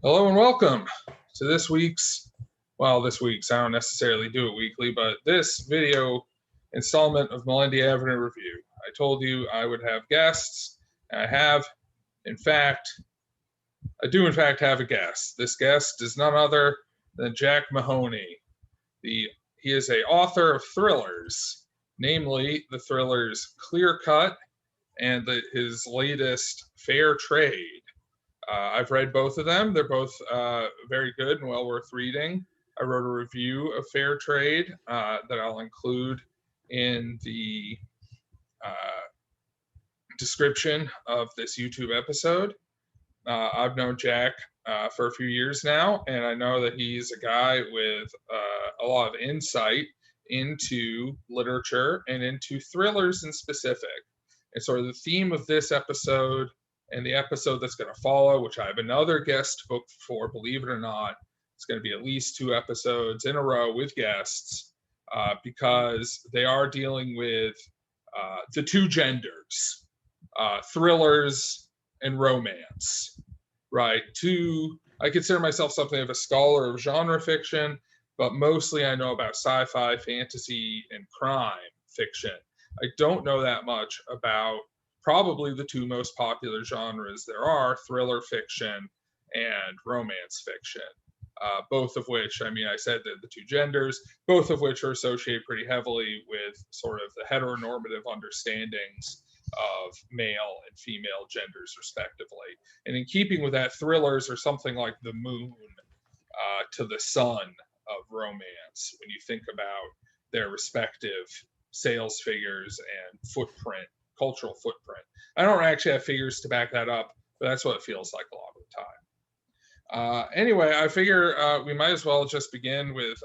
Hello and welcome to this week's, I don't necessarily do it weekly, but this video installment of Melendy Avenue Review. I told you I would have guests, and I do in fact have a guest. This guest is none other than Jack Mahoney. He is a author of thrillers, namely the thrillers Clear Cut and his latest Fair Trade. I've read both of them. They're both very good and well worth reading. I wrote a review of Fair Trade that I'll include in the uh, description of this YouTube episode. I've known Jack for a few years now, and I know that he's a guy with a lot of insight into literature and into thrillers in specific. And sort of the theme of this episode and the episode that's going to follow, which I have another guest booked for, believe it or not, it's going to be at least 2 episodes in a row with guests because they are dealing with the two genders, thrillers and romance, right? I consider myself something of a scholar of genre fiction, but mostly I know about sci-fi, fantasy, and crime fiction. I don't know that much about probably the two most popular genres there are, thriller fiction and romance fiction. Both of which, I said that the two genders, both of which are associated pretty heavily with sort of the heteronormative understandings of male and female genders, respectively. And in keeping with that, thrillers are something like the moon to the sun of romance when you think about their respective sales figures and cultural footprint. I don't actually have figures to back that up, but that's what it feels like a lot of the time. Anyway, I figure we might as well just begin with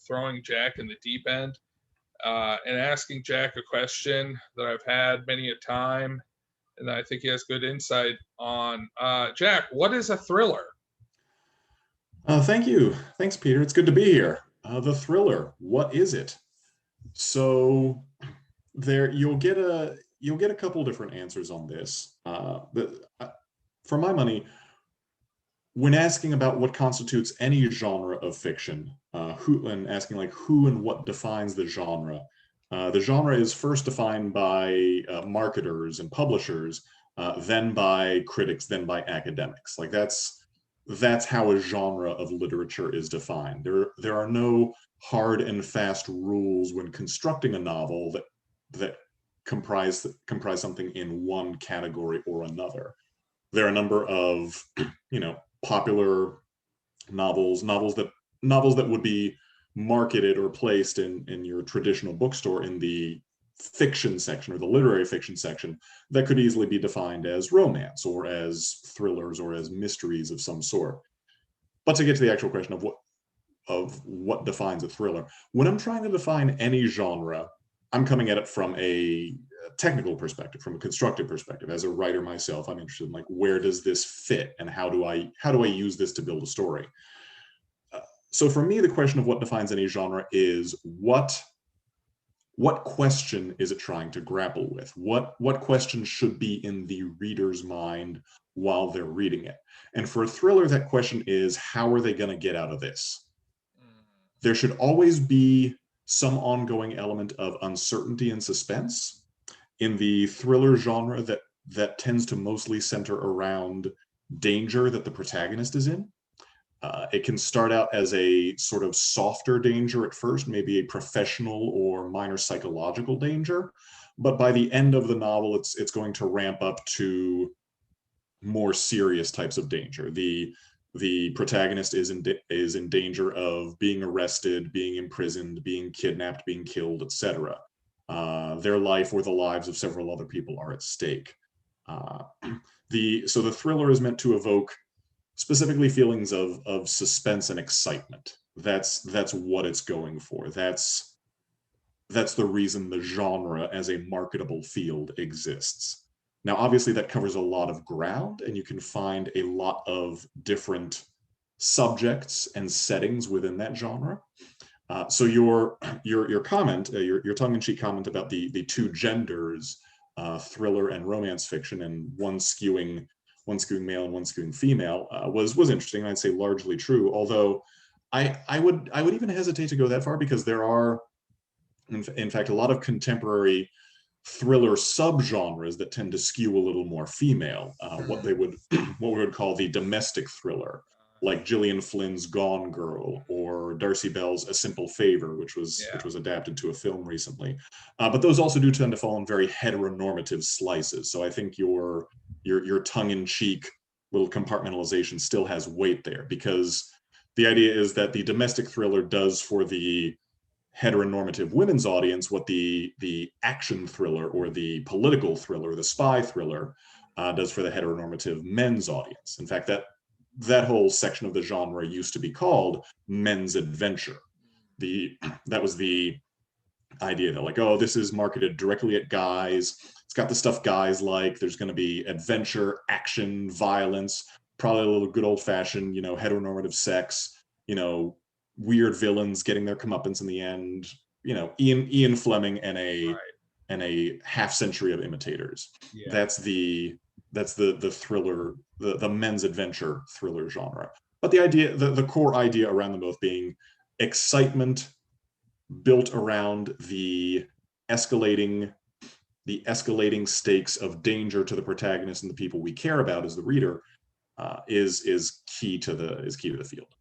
throwing Jack in the deep end and asking Jack a question that I've had many a time, and I think he has good insight on. Jack, what is a thriller? Thank you. Thanks, Peter. It's good to be here. The thriller, what is it? So there you'll get a couple different answers on this. For my money, when asking about what constitutes any genre of fiction, who and what defines the genre is first defined by marketers and publishers, then by critics, then by academics. Like that's how a genre of literature is defined. There are no hard and fast rules when constructing a novel that comprise something in one category or another. There are a number of popular novels that would be marketed or placed in your traditional bookstore in the fiction section or the literary fiction section that could easily be defined as romance or as thrillers or as mysteries of some sort. But to get to the actual question of what defines a thriller, when I'm trying to define any genre, I'm coming at it from a technical perspective, from a constructive perspective. As a writer myself, I'm interested in like, where does this fit and how do I use this to build a story? So for me, the question of what defines any genre is what question is it trying to grapple with? What question should be in the reader's mind while they're reading it? And for a thriller, that question is, how are they going to get out of this? There should always be some ongoing element of uncertainty and suspense. In the thriller genre, that tends to mostly center around danger that the protagonist is in. It can start out as a sort of softer danger at first, maybe a professional or minor psychological danger, but by the end of the novel, it's going to ramp up to more serious types of danger. The protagonist is in danger of being arrested, being imprisoned, being kidnapped, being killed, etc. Their life or the lives of several other people are at stake. So the thriller is meant to evoke specifically feelings of suspense and excitement. That's what it's going for. That's the reason the genre as a marketable field exists. Now, obviously, that covers a lot of ground, and you can find a lot of different subjects and settings within that genre. So your comment, your tongue-in-cheek comment about the two genders, thriller and romance fiction, and one skewing one skewing male and one skewing female, was interesting. I'd say largely true. Although I would even hesitate to go that far, because there are, in fact, a lot of contemporary thriller subgenres that tend to skew a little more female. What we would call the domestic thriller, like Gillian Flynn's Gone Girl, or Darcy Bell's A Simple Favor, which was adapted to a film recently. But those also do tend to fall in very heteronormative slices. So I think your tongue-in-cheek little compartmentalization still has weight there, because the idea is that the domestic thriller does for the heteronormative women's audience what the action thriller or the political thriller, the spy thriller, does for the heteronormative men's audience. In fact, that whole section of the genre used to be called men's adventure. That was the idea that, like, oh, this is marketed directly at guys. It's got the stuff guys like. There's going to be adventure, action, violence, probably a little good old-fashioned, heteronormative sex, weird villains getting their comeuppance in the end, Ian Fleming and a half century of imitators. Yeah. That's the thriller, the men's adventure thriller genre. But the idea, the core idea around them both being excitement built around the escalating stakes of danger to the protagonist and the people we care about as the reader, is key to the field.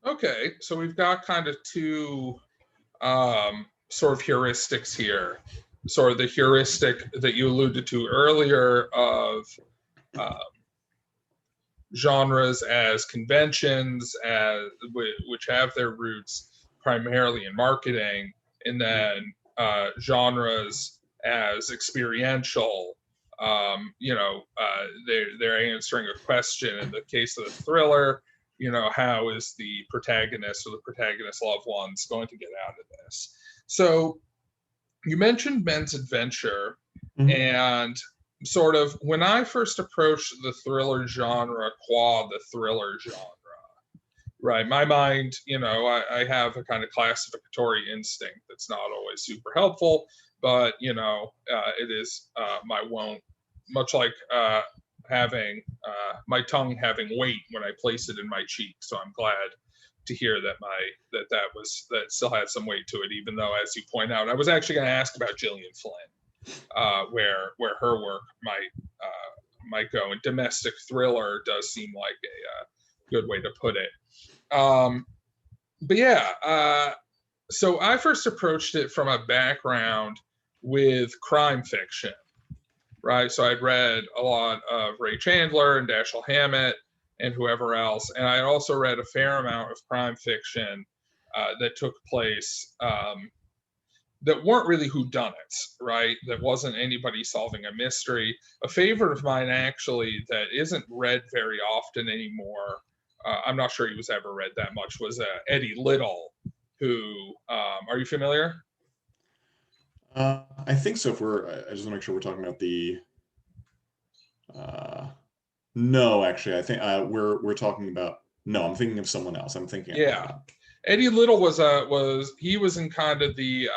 Okay, so we've got kind of two sort of heuristics here. Sort of the heuristic that you alluded to earlier of genres as conventions, which have their roots primarily in marketing, and then genres as experiential. They're answering a question. In the case of the thriller, how is the protagonist or the protagonist's loved ones going to get out of this? So you mentioned men's adventure, and sort of when I first approached the thriller genre qua the thriller genre, right, my mind, I have a kind of classificatory instinct that's not always super helpful, but, it is my wont, much like having my tongue having weight when I place it in my cheek. So I'm glad to hear that that still had some weight to it, even though, as you point out, I was actually going to ask about Gillian Flynn, where her work might go. And domestic thriller does seem like a good way to put it. But yeah, so I first approached it from a background with crime fiction. Right, so I'd read a lot of Ray Chandler and Dashiell Hammett and whoever else, and I also read a fair amount of crime fiction that took place that weren't really whodunits, right? That wasn't anybody solving a mystery. A favorite of mine, actually, that isn't read very often anymore, I'm not sure he was ever read that much, was Eddie Little, who, are you familiar? I think so. I just want to make sure we're talking about the. No, actually, I think we're talking about. No, I'm thinking of someone else. I'm thinking. Yeah, Eddie Little was in kind of the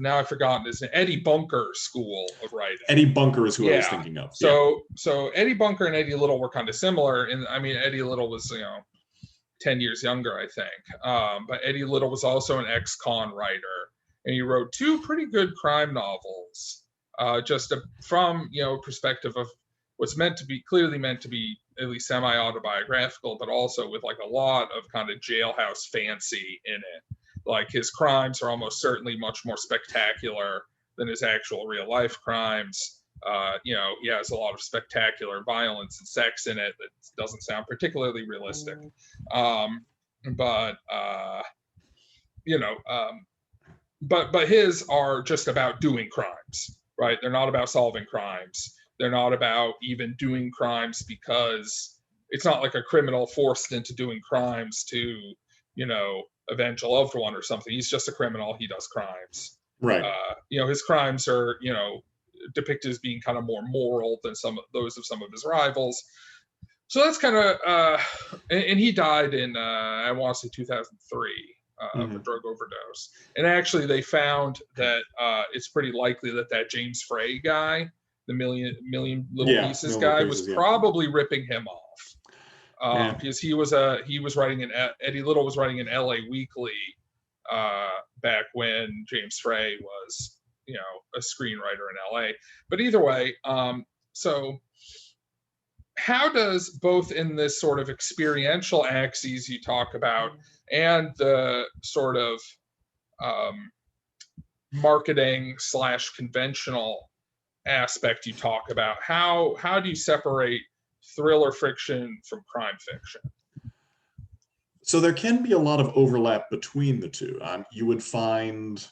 now I've forgotten his name. Eddie Bunker school of writing. Eddie Bunker is who I was thinking of. So Eddie Bunker and Eddie Little were kind of similar, and I mean Eddie Little was 10 years younger, I think. But Eddie Little was also an ex-con writer, and he wrote two pretty good crime novels, from perspective of what's clearly meant to be at least semi-autobiographical, but also with like a lot of kind of jailhouse fancy in it. Like his crimes are almost certainly much more spectacular than his actual real life crimes. He has a lot of spectacular violence and sex in it that doesn't sound particularly realistic. But his are just about doing crimes, right? They're not about solving crimes. They're not about even doing crimes because it's not like a criminal forced into doing crimes to, avenge a loved one or something. He's just a criminal. He does crimes. Right. His crimes are, depicted as being kind of more moral than those of some of his rivals. So that's kind of, and he died in, I want to say 2003 of a drug overdose. And actually they found that it's pretty likely that James Frey guy the million little Yeah, pieces Million guy, Little was Pieces, yeah. probably ripping him off. Yeah. Because he was writing in Eddie Little was writing in L.A. Weekly back when James Frey was, a screenwriter in L.A. But either way, so how does, both in this sort of experiential axes you talk about and the sort of marketing / conventional aspect you talk about, how do you separate thriller fiction from crime fiction? So there can be a lot of overlap between the two. You would find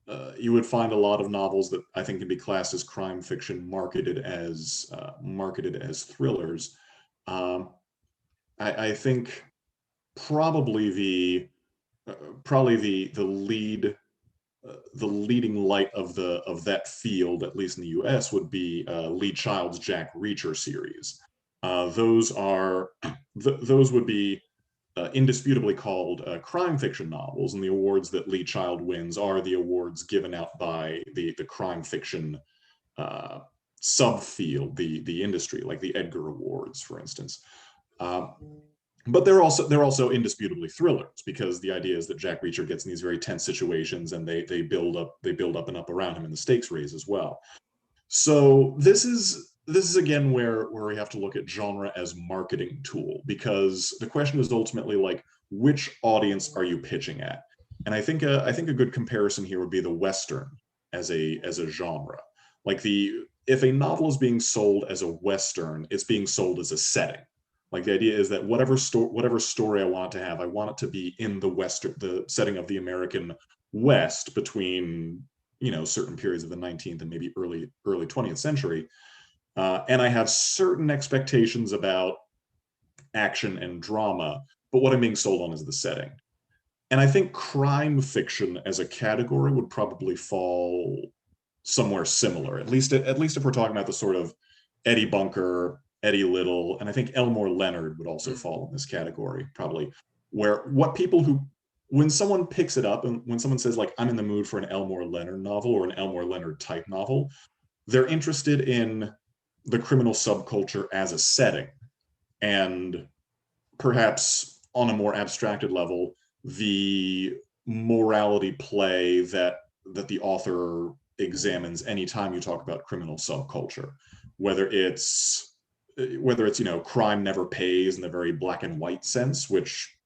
a lot of novels that I think can be classed as crime fiction, marketed as thrillers. I think probably the leading light of that field, at least in the U.S., would be Lee Child's Jack Reacher series. Those would be indisputably called crime fiction novels, and the awards that Lee Child wins are the awards given out by the crime fiction subfield, the industry, like the Edgar Awards, for instance. But they're also indisputably thrillers, because the idea is that Jack Reacher gets in these very tense situations, and they build up and up around him, and the stakes raise as well. So this is again where we have to look at genre as marketing tool, because the question is ultimately like, which audience are you pitching at? And I think a good comparison here would be the Western as a genre. Like, if a novel is being sold as a Western, it's being sold as a setting. Like, the idea is that whatever story I want it to have, I want it to be in the setting of the American West between, certain periods of the 19th and maybe early 20th century. And I have certain expectations about action and drama, but what I'm being sold on is the setting. And I think crime fiction as a category would probably fall somewhere similar, at least if we're talking about the sort of Eddie Bunker, Eddie Little, and I think Elmore Leonard would also fall in this category, probably, where when someone picks it up, and when someone says, like, I'm in the mood for an Elmore Leonard novel or an Elmore Leonard type novel, they're interested in the criminal subculture as a setting, and perhaps on a more abstracted level, the morality play that the author examines anytime you talk about criminal subculture, whether it's crime never pays in the very black and white sense, which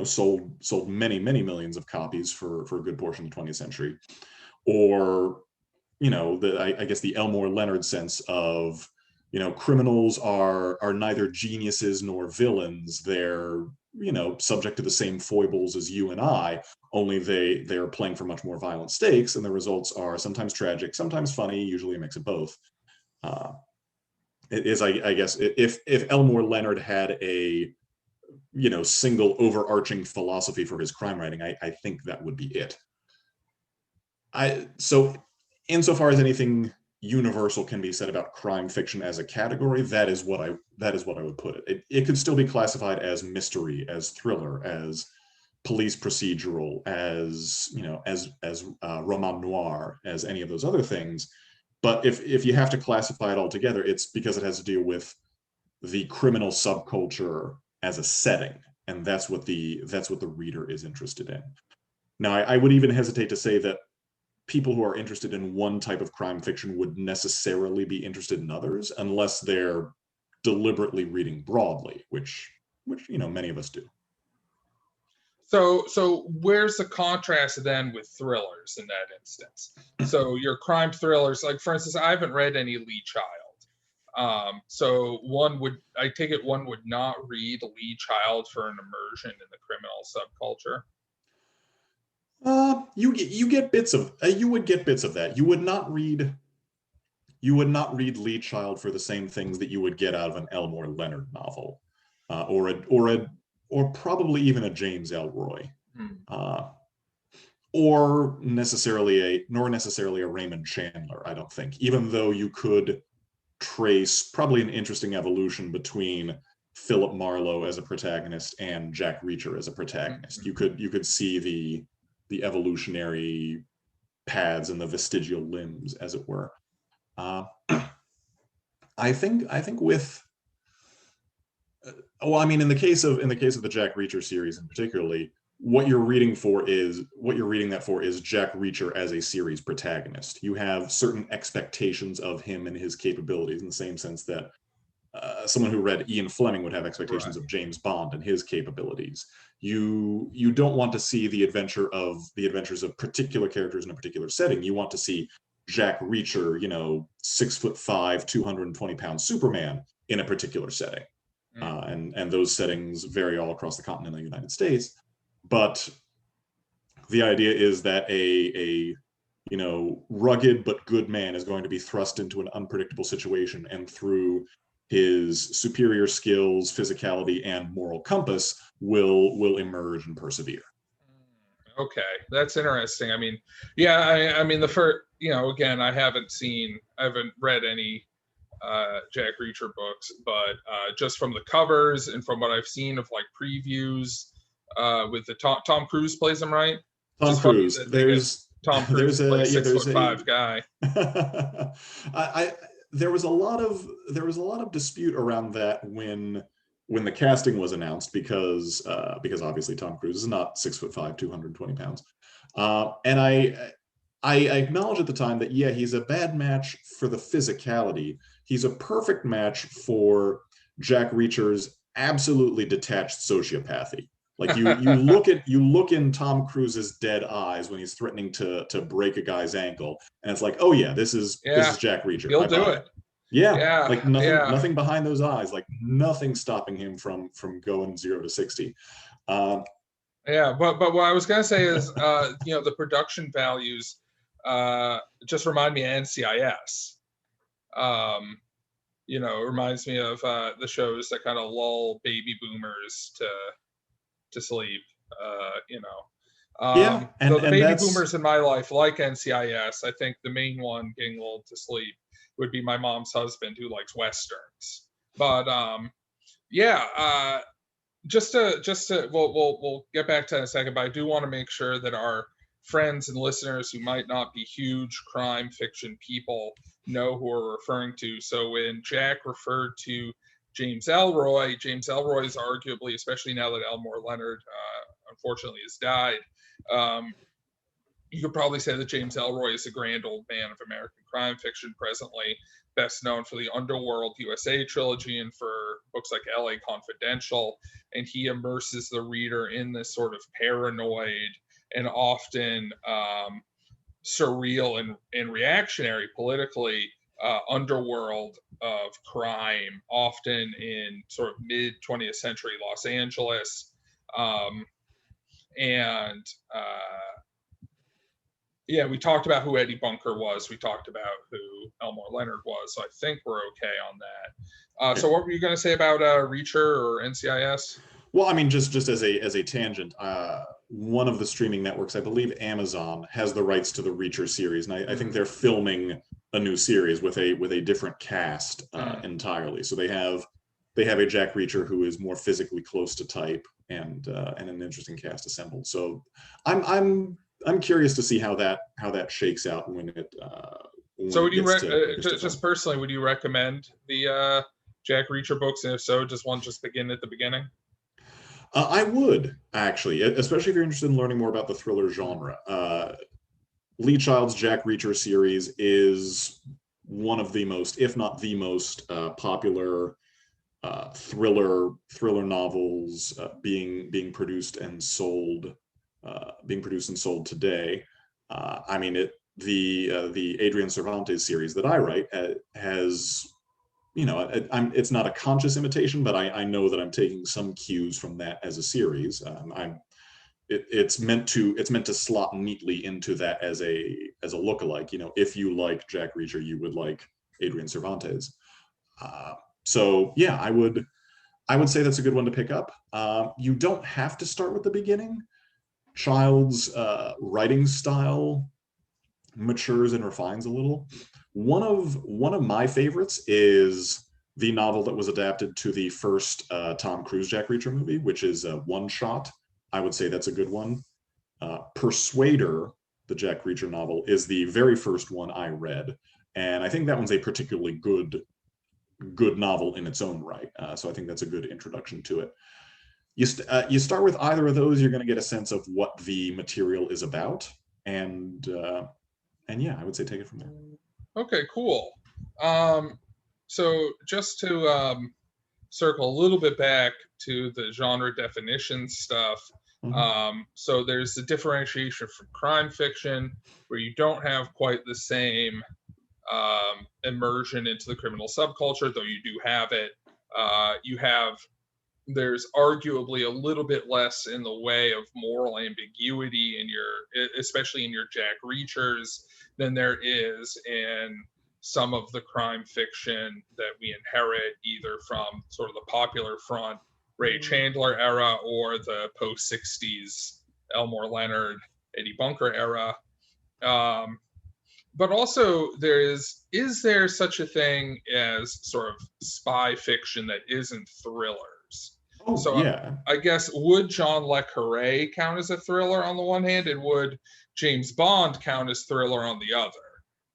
sold many millions of copies for a good portion of the 20th century, or I guess the Elmore Leonard sense of, criminals are neither geniuses nor villains. They're, subject to the same foibles as you and I, only they're playing for much more violent stakes, and the results are sometimes tragic, sometimes funny, usually a mix of both. It is, I guess, if Elmore Leonard had a single overarching philosophy for his crime writing, I think that would be it. So insofar as anything universal can be said about crime fiction as a category, that is what I would put it. It could still be classified as mystery, as thriller, as police procedural, as roman noir, as any of those other things. But if you have to classify it all together, it's because it has to deal with the criminal subculture as a setting, and that's what the reader is interested in. Now, I would even hesitate to say that people who are interested in one type of crime fiction would necessarily be interested in others, unless they're deliberately reading broadly, which many of us do. So where's the contrast then with thrillers in that instance? So your crime thrillers, like, for instance, I haven't read any Lee Child. So one would not read Lee Child for an immersion in the criminal subculture. You get bits of you would get bits of that. You would not read Lee Child for the same things that you would get out of an Elmore Leonard novel, or probably even a James Ellroy, nor necessarily a Raymond Chandler. I don't think, even though you could trace probably an interesting evolution between Philip Marlowe as a protagonist and Jack Reacher as a protagonist. You could see the evolutionary paths and the vestigial limbs, as it were. I think with well, I mean, in the case of the Jack Reacher series in particularly, what you're reading that for is Jack Reacher as a series protagonist. You have certain expectations of him and his capabilities in the same sense that someone who read Ian Fleming would have expectations Right. of James Bond and his capabilities. You don't want to see the adventures of particular characters in a particular setting. You want to see Jack Reacher, 6'5", 220-pound Superman in a particular setting. And those settings vary all across the continental United States. But the idea is that a rugged but good man is going to be thrust into an unpredictable situation, and through his superior skills, physicality, and moral compass will emerge and persevere. Okay, that's interesting. I mean, yeah, I mean the first, again, I haven't read any Jack Reacher books, but just from the covers and from what I've seen of like previews, with the Tom Cruise plays him, right? Tom Cruise. There's Tom Cruise plays 6'5" guy. There was a lot of dispute around that when the casting was announced, because obviously Tom Cruise is not 6'5", 220 pounds, and I acknowledge at the time that he's a bad match for the physicality. He's a perfect match for Jack Reacher's absolutely detached sociopathy. Like you look in Tom Cruise's dead eyes when he's threatening to break a guy's ankle, and it's like, oh yeah, this is Jack Reacher. He'll do it. Yeah, like nothing behind those eyes, like nothing stopping him from going 0 to 60. But what I was gonna say is, the production values just remind me of NCIS. It reminds me of the shows that kind of lull baby boomers to sleep. And the baby boomers in my life, like NCIS, I think the main one getting lulled to sleep would be my mom's husband, who likes westerns. But we'll get back to that in a second, but I do want to make sure that our friends and listeners who might not be huge crime fiction people know who we're referring to. So when Jack referred to James Ellroy is arguably, especially now that Elmore Leonard unfortunately has died, you could probably say that James Ellroy is a grand old man of American crime fiction, presently best known for the Underworld USA trilogy and for books like LA Confidential. And he immerses the reader in this sort of paranoid and often surreal and reactionary politically underworld of crime, often in sort of mid 20th century Los Angeles. We talked about who Eddie Bunker was. We talked about who Elmore Leonard was. So I think we're okay on that. So what were you going to say about Reacher or NCIS? Well, I mean, just as a tangent, one of the streaming networks, I believe Amazon, has the rights to the Reacher series, and I think they're filming a new series with a different cast entirely. So they have a Jack Reacher who is more physically close to type, and an interesting cast assembled. So I'm curious to see how that shakes out when it. So would you just personally, would you recommend the Jack Reacher books, and if so, just begin at the beginning? I would, actually, especially if you're interested in learning more about the thriller genre. Lee Child's Jack Reacher series is one of the most, if not the most, popular thriller novels being produced and sold today. I mean, the Adrian Cervantes series that I write has, it's not a conscious imitation, but I know that I'm taking some cues from that as a series. It's meant to slot neatly into that as a lookalike. If you like Jack Reacher, you would like Adrian Cervantes. So yeah, I would say that's a good one to pick up. You don't have to start with the beginning. Child's writing style matures and refines a little. One of my favorites is the novel that was adapted to the first Tom Cruise Jack Reacher movie, which is One Shot. I would say that's a good one. Persuader, the Jack Reacher novel, is the very first one I read, and I think that one's a particularly good good novel in its own right. So I think that's a good introduction to it. You start with either of those, you're going to get a sense of what the material is about, and yeah, I would say take it from there. Okay, cool. So just to circle a little bit back to the genre definition stuff. So there's the differentiation from crime fiction, where you don't have quite the same immersion into the criminal subculture, though you do have it. There's arguably a little bit less in the way of moral ambiguity in especially in your Jack Reachers, than there is in some of the crime fiction that we inherit either from sort of the popular front Ray Chandler era or the post 60s Elmore Leonard, Eddie Bunker era. But also is there such a thing as sort of spy fiction that isn't thrillers? Oh, so yeah. I guess, would John le Carré count as a thriller on the one hand, and would James Bond count as thriller on the other?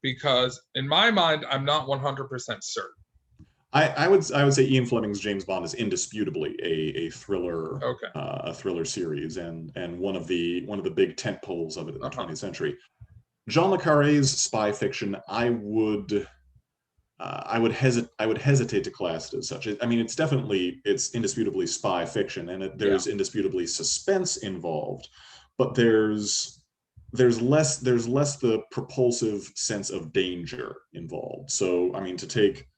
Because in my mind, I'm not 100% certain. I would say Ian Fleming's James Bond is indisputably a thriller, Okay. A thriller series, and one of the big tent poles of it in the 20th century. John le Carré's spy fiction, I would hesitate to class it as such. I mean, it's indisputably spy fiction, and there's indisputably suspense involved, but there's less the propulsive sense of danger involved. So, I mean, to take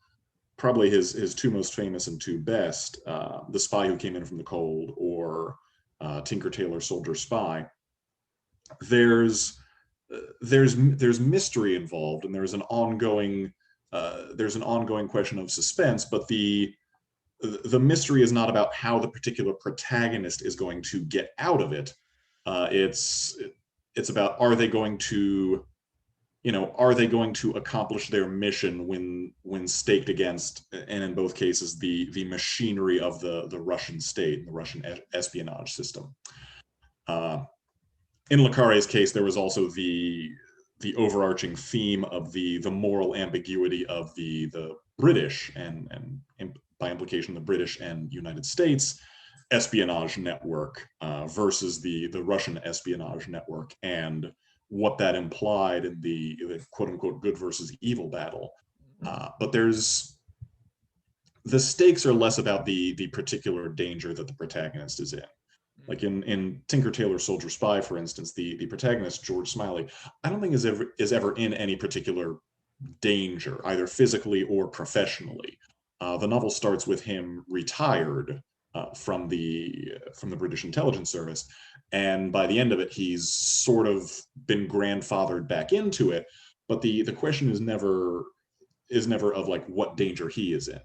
probably his two most famous and two best, The Spy Who Came In From the Cold or Tinker Tailor Soldier Spy, there's mystery involved, and there's an ongoing question of suspense, but the mystery is not about how the particular protagonist is going to get out of it. It's about, are they going to accomplish their mission when staked against, and in both cases, the machinery of the Russian state, the Russian espionage system. In le Carré's case, there was also the overarching theme of the moral ambiguity of the British and by implication the British and United States espionage network versus the Russian espionage network, and what that implied in the quote unquote good versus evil battle. But the stakes are less about the particular danger that the protagonist is in. Like in Tinker Tailor Soldier Spy, for instance, the protagonist, George Smiley, I don't think is ever in any particular danger, either physically or professionally. The novel starts with him retired from the British intelligence service, and by the end of it, he's sort of been grandfathered back into it. But the question is never of like what danger he is in.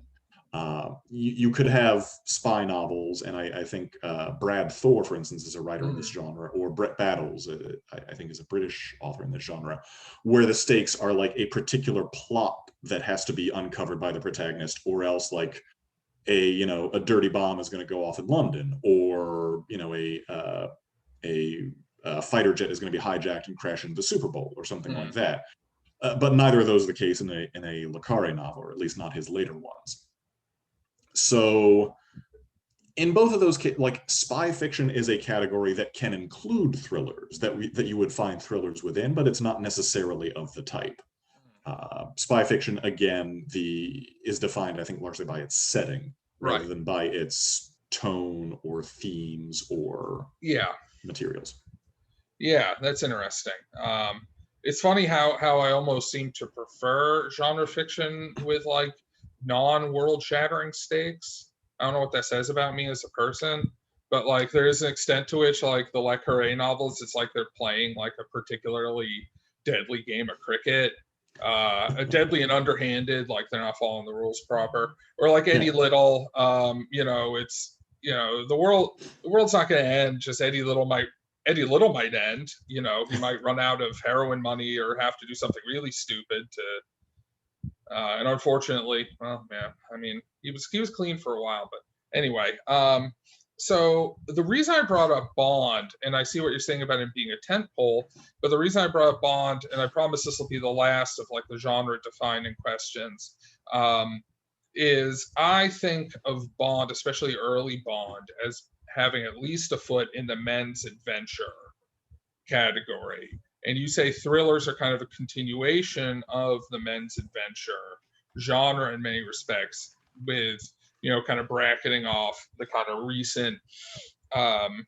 You could have spy novels, and I think Brad Thor, for instance, is a writer in this genre, or Brett Battles, I think is a British author in this genre, where the stakes are like a particular plot that has to be uncovered by the protagonist, or else like a dirty bomb is going to go off in London, or a fighter jet is going to be hijacked and crash into the Super Bowl, or something like that. But neither of those are the case in a le Carré novel, or at least not his later ones. So in both of those cases, like, spy fiction is a category that can include thrillers that you would find thrillers within, but it's not necessarily of the type. Spy fiction, again, is defined, I think, largely by its setting rather than by its tone or themes or materials. Yeah, that's interesting. It's funny how I almost seem to prefer genre fiction with like non-world shattering stakes. I don't know what that says about me as a person, but like there is an extent to which like the le Carré novels, it's like they're playing like a particularly deadly game of cricket, a deadly and underhanded, like they're not following the rules proper, or like Eddie Little. It's the world's not going to end. Just Eddie Little might end. He might run out of heroin money or have to do something really stupid to. And unfortunately, well, man, I mean, he was clean for a while, but anyway. So the reason I brought up Bond, and I see what you're saying about him being a tentpole, but the reason I brought up Bond, and I promise this will be the last of like the genre defining questions, is I think of Bond, especially early Bond, as having at least a foot in the men's adventure category. And you say thrillers are kind of a continuation of the men's adventure genre in many respects, with, kind of bracketing off the kind of um,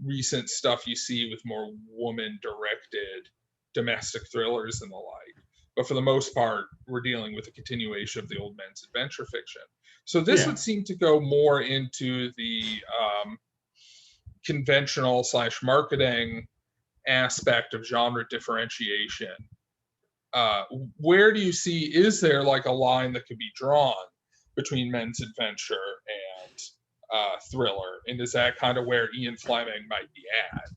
recent stuff you see with more woman directed domestic thrillers and the like. But for the most part, we're dealing with a continuation of the old men's adventure fiction. So this would seem to go more into the conventional / marketing aspect of genre differentiation. Where do you see, is there like a line that could be drawn between men's adventure and thriller? And is that kind of where Ian Fleming might be at?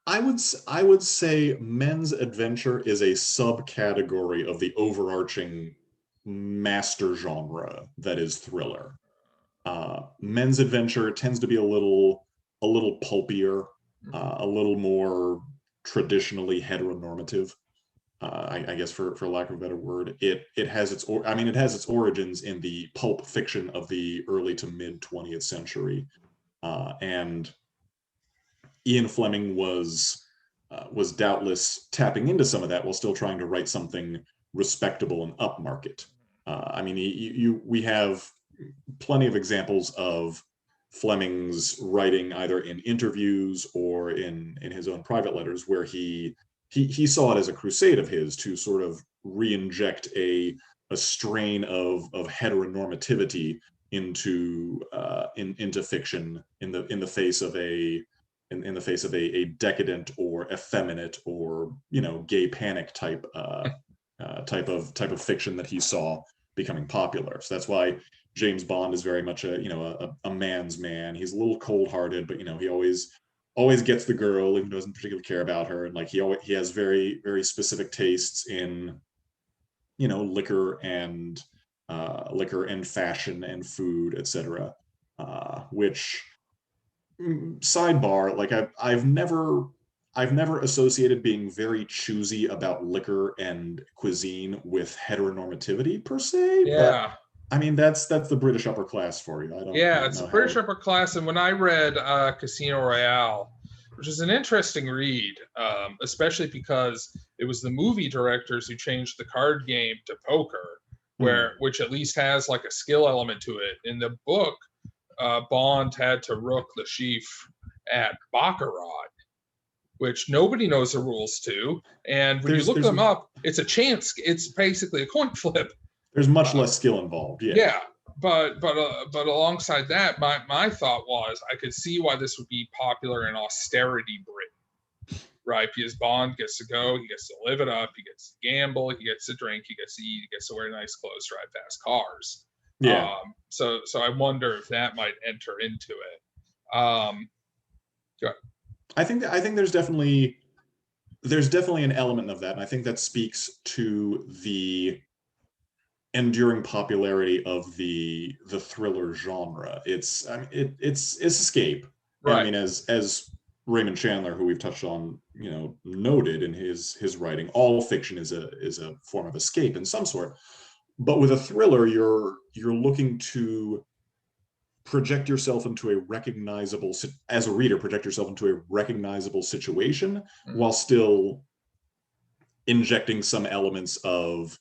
I would say men's adventure is a subcategory of the overarching master genre that is thriller. Men's adventure tends to be a little pulpier, a little more traditionally heteronormative. I guess for lack of a better word, it has its origins in the pulp fiction of the early to mid 20th century, and Ian Fleming was doubtless tapping into some of that while still trying to write something respectable and upmarket. We have plenty of examples of Fleming's writing either in interviews or in his own private letters where he saw it as a crusade of his to sort of re-inject a strain of heteronormativity into fiction in the face of a decadent or effeminate or gay panic type of fiction that he saw becoming popular. So that's why James Bond is very much a man's man. He's a little cold-hearted, but he always gets the girl, even doesn't particularly care about her, and like he has very very specific tastes in liquor and fashion and food, etc. Which sidebar, like I've never associated being very choosy about liquor and cuisine with heteronormativity per se. Yeah. But that's the British upper class for you. I don't It's the British upper class. And when I read Casino Royale, which is an interesting read, especially because it was the movie directors who changed the card game to poker, which at least has like a skill element to it. In the book, Bond had to rook the chief at Baccarat, which nobody knows the rules to. And when you look them up, it's a chance. It's basically a coin flip. There's much less skill involved. Yeah. But alongside that, my thought was I could see why this would be popular in austerity Britain, right? Because Bond gets to go, he gets to live it up, he gets to gamble, he gets to drink, he gets to eat, he gets to wear nice clothes, drive fast cars. Yeah. So I wonder if that might enter into it. Go ahead. I think there's definitely an element of that, and I think that speaks to the enduring popularity of the thriller genre. It's escape. Right. I mean, as Raymond Chandler, who we've touched on, noted in his writing, all fiction is a form of escape in some sort. But with a thriller, you're looking to project yourself into a recognizable, as a reader, project yourself into a recognizable situation while still injecting some elements of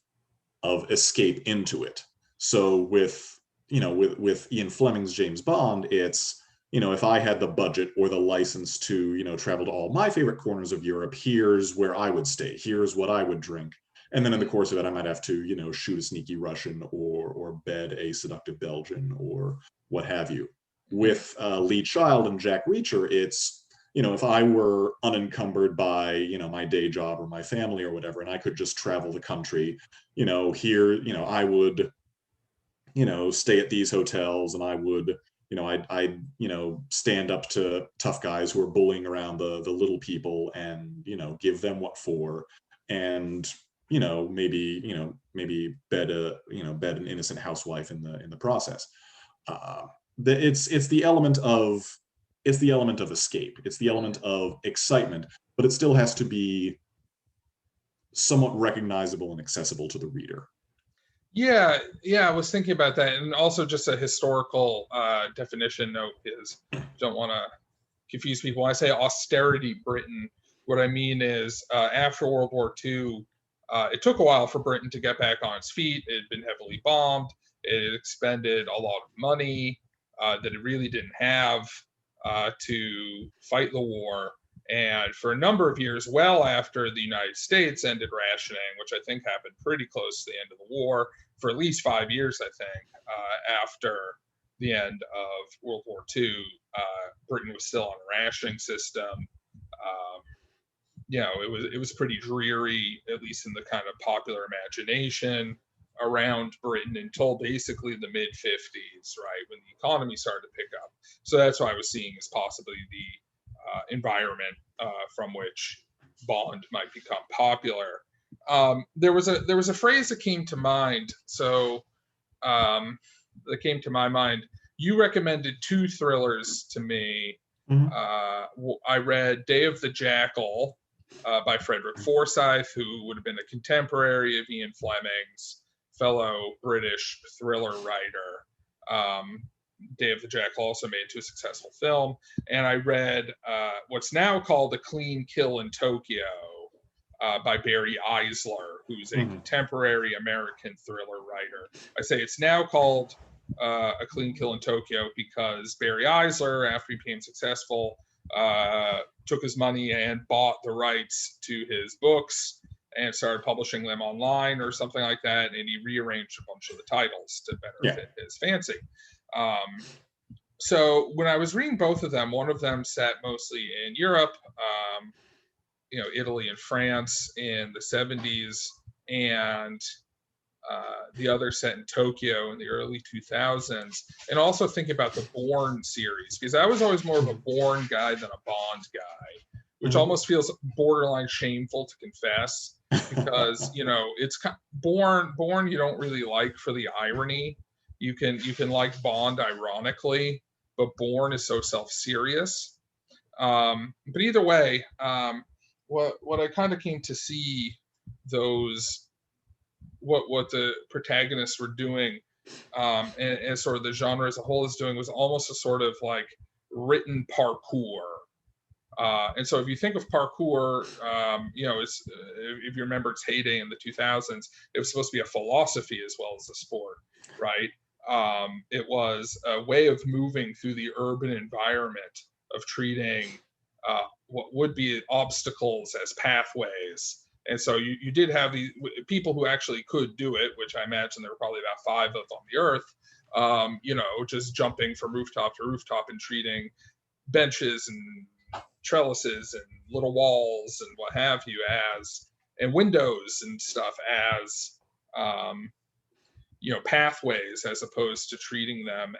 escape into it. So with Ian Fleming's James Bond, it's, if I had the budget or the license to, travel to all my favorite corners of Europe, here's where I would stay, here's what I would drink. And then in the course of it, I might have to, shoot a sneaky Russian or bed a seductive Belgian or what have you. With Lee Child and Jack Reacher, it's, if I were unencumbered by, my day job or my family or whatever, and I could just travel the country, here, I would, stay at these hotels, and I would, I'd stand up to tough guys who are bullying around the little people and, give them what for, and, maybe bed an innocent housewife in the process. It's the element of escape. It's the element of excitement, but it still has to be somewhat recognizable and accessible to the reader. Yeah, yeah, I was thinking about that, and also just a historical definition note is don't want to confuse people. When I say austerity Britain, what I mean is after World War II, it took a while for Britain to get back on its feet. It had been heavily bombed. It had expended a lot of money that it really didn't have to fight the war. And for a number of years, well after the United States ended rationing, which I think happened pretty close to the end of the war, for at least 5 years, I think, after the end of World War II, Britain was still on a rationing system. It was pretty dreary, at least in the kind of popular imagination around Britain until basically the mid 50s, right, when the economy started to pick up. So that's what I was seeing as possibly the environment from which Bond might become popular. There was a phrase that came to mind. That came to my mind. You recommended two thrillers to me. Mhm. I read Day of the Jackal by Frederick Forsyth, who would have been a contemporary of Ian Fleming's, fellow British thriller writer. Day of the Jackal also made into a successful film. And I read what's now called A Clean Kill in Tokyo by Barry Eisler, who's a contemporary American thriller writer. I say it's now called A Clean Kill in Tokyo because Barry Eisler, after he became successful, took his money and bought the rights to his books and started publishing them online or something like that. And he rearranged a bunch of the titles to better fit his fancy. So when I was reading both of them, one of them set mostly in Europe, Italy and France in the 70s, and the other set in Tokyo in the early 2000s. And also think about the Bourne series, because I was always more of a Bourne guy than a Bond guy, which almost feels borderline shameful to confess, because it's Bourne you don't really like for the irony. You can like Bond ironically, but Bourne is so self-serious. But either way, what I kind of came to see those what the protagonists were doing, and sort of the genre as a whole is doing, was almost a sort of like written parkour. And so if you think of parkour, if you remember its heyday in the 2000s, it was supposed to be a philosophy as well as a sport, right? It was a way of moving through the urban environment, of treating what would be obstacles as pathways. And so you did have these people who actually could do it, which I imagine there were probably about 5 of on the earth, just jumping from rooftop to rooftop and treating benches and trellises and little walls and what have you and windows and stuff as, pathways, as opposed to treating them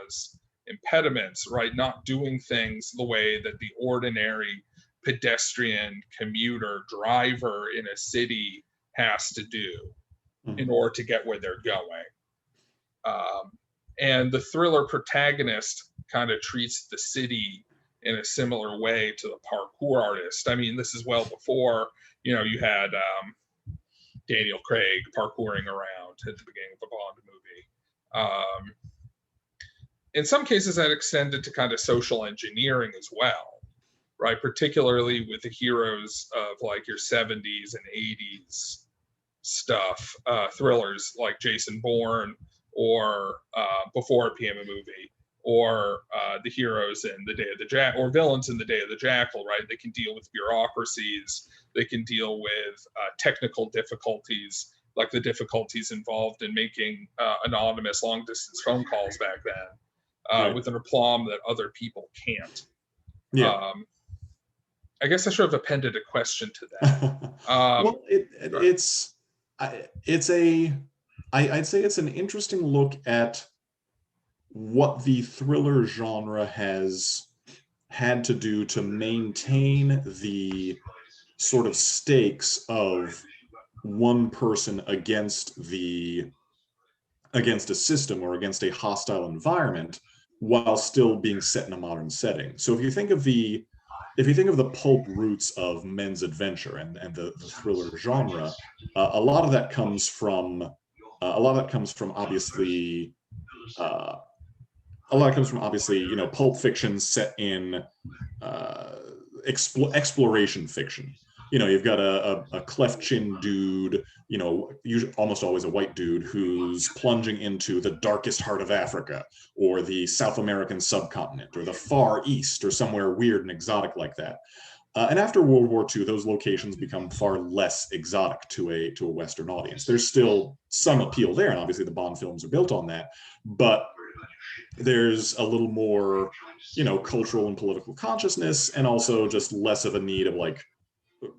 as impediments, right? Not doing things the way that the ordinary pedestrian, commuter, driver in a city has to do in order to get where they're going. And the thriller protagonist kind of treats the city in a similar way to the parkour artist. I mean, this is well before, you had Daniel Craig parkouring around at the beginning of a Bond movie. In some cases, that extended to kind of social engineering as well, right? Particularly with the heroes of like your 70s and 80s stuff, thrillers like Jason Bourne, or before it became a movie, or the heroes in the Day of the Jackal, or villains in the Day of the Jackal, right? They can deal with bureaucracies. They can deal with technical difficulties, like the difficulties involved in making anonymous long-distance phone calls back then, with an aplomb that other people can't. Yeah. I guess I should have appended a question to that. Well, I'd say it's an interesting look at what the thriller genre has had to do to maintain the sort of stakes of one person against a system or against a hostile environment, while still being set in a modern setting. So if you think of the pulp roots of men's adventure and the thriller genre, a lot of that comes from A lot of that comes from obviously a lot comes from obviously, you know, pulp fiction set in exploration fiction. You know, you've got a cleft chin dude, you know, usually almost always a white dude, who's plunging into the darkest heart of Africa or the South American subcontinent or the Far East or somewhere weird and exotic like that. And after World War II, those locations become far less exotic to a Western audience. There's still some appeal there, and obviously the Bond films are built on that, but there's a little more, you know, cultural and political consciousness, and also just less of a need of like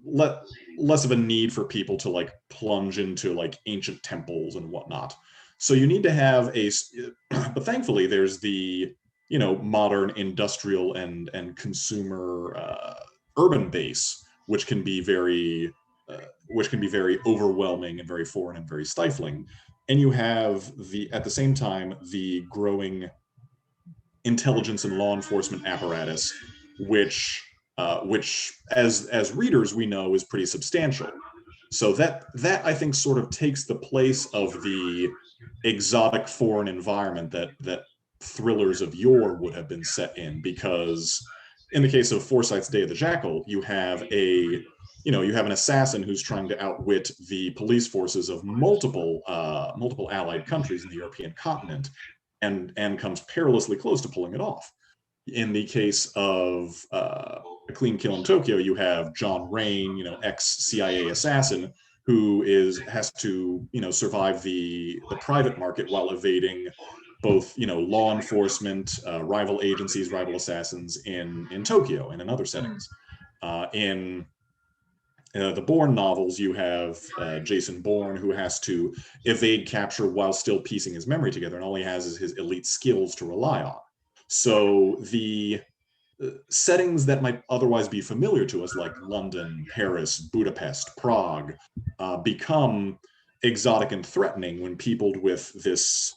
less of a need for people to like plunge into like ancient temples and whatnot. So you need to have a, but thankfully there's the, you know, modern industrial and consumer urban base, which can be very overwhelming and very foreign and very stifling. And you have the, at the same time, the growing intelligence and law enforcement apparatus, which as readers we know is pretty substantial. So that I think sort of takes the place of the exotic foreign environment that thrillers of yore would have been set in, because in the case of Forsyth's Day of the Jackal, you have an assassin who's trying to outwit the police forces of multiple allied countries in the European continent, and comes perilously close to pulling it off. In the case of A Clean Kill in Tokyo, you have John Rain, you know, ex-CIA assassin, who has to, you know, survive the private market while evading both, you know, law enforcement, rival agencies, rival assassins in Tokyo and in other settings. In the Bourne novels, you have Jason Bourne, who has to evade capture while still piecing his memory together, and all he has is his elite skills to rely on. So the settings that might otherwise be familiar to us, like London, Paris, Budapest, Prague, become exotic and threatening when peopled with this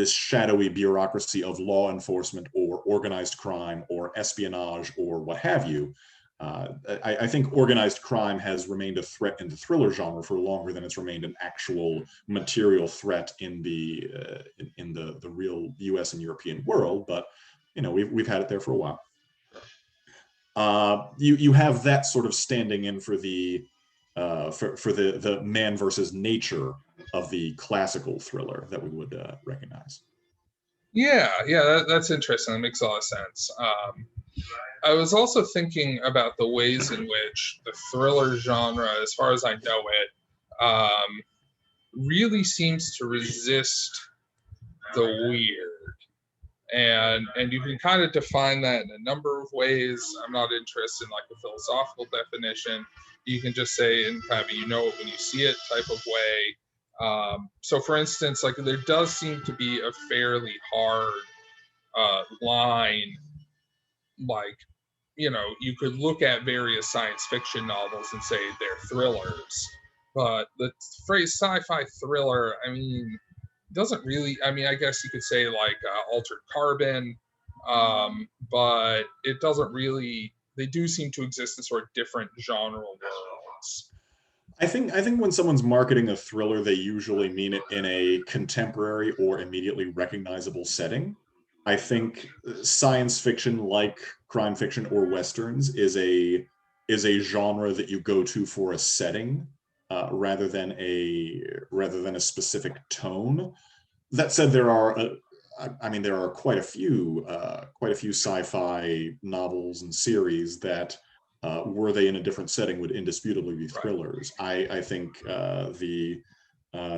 shadowy bureaucracy of law enforcement or organized crime or espionage or what have you. I think organized crime has remained a threat in the thriller genre for longer than it's remained an actual material threat in the real U.S. and European world. But you know, we've had it there for a while. You have that sort of standing in for the man versus nature of the classical thriller that we would recognize. Yeah, that's interesting. That makes a lot of sense. I was also thinking about the ways in which the thriller genre, as far as I know it, really seems to resist the weird. And you can kind of define that in a number of ways. I'm not interested in like a philosophical definition. You can just say in kind of a you know it when you see it type of way. So for instance, like there does seem to be a fairly hard line, like, you know, you could look at various science fiction novels and say they're thrillers, but the phrase sci-fi thriller, I mean, doesn't really, I mean, I guess you could say like Altered Carbon, but it doesn't really, they do seem to exist in sort of different genre worlds. I think when someone's marketing a thriller, they usually mean it in a contemporary or immediately recognizable setting. I think science fiction, like crime fiction or westerns, is a genre that you go to for a setting rather than a specific tone. That said, there are quite a few sci-fi novels and series that, were they in a different setting, would indisputably be thrillers. I think the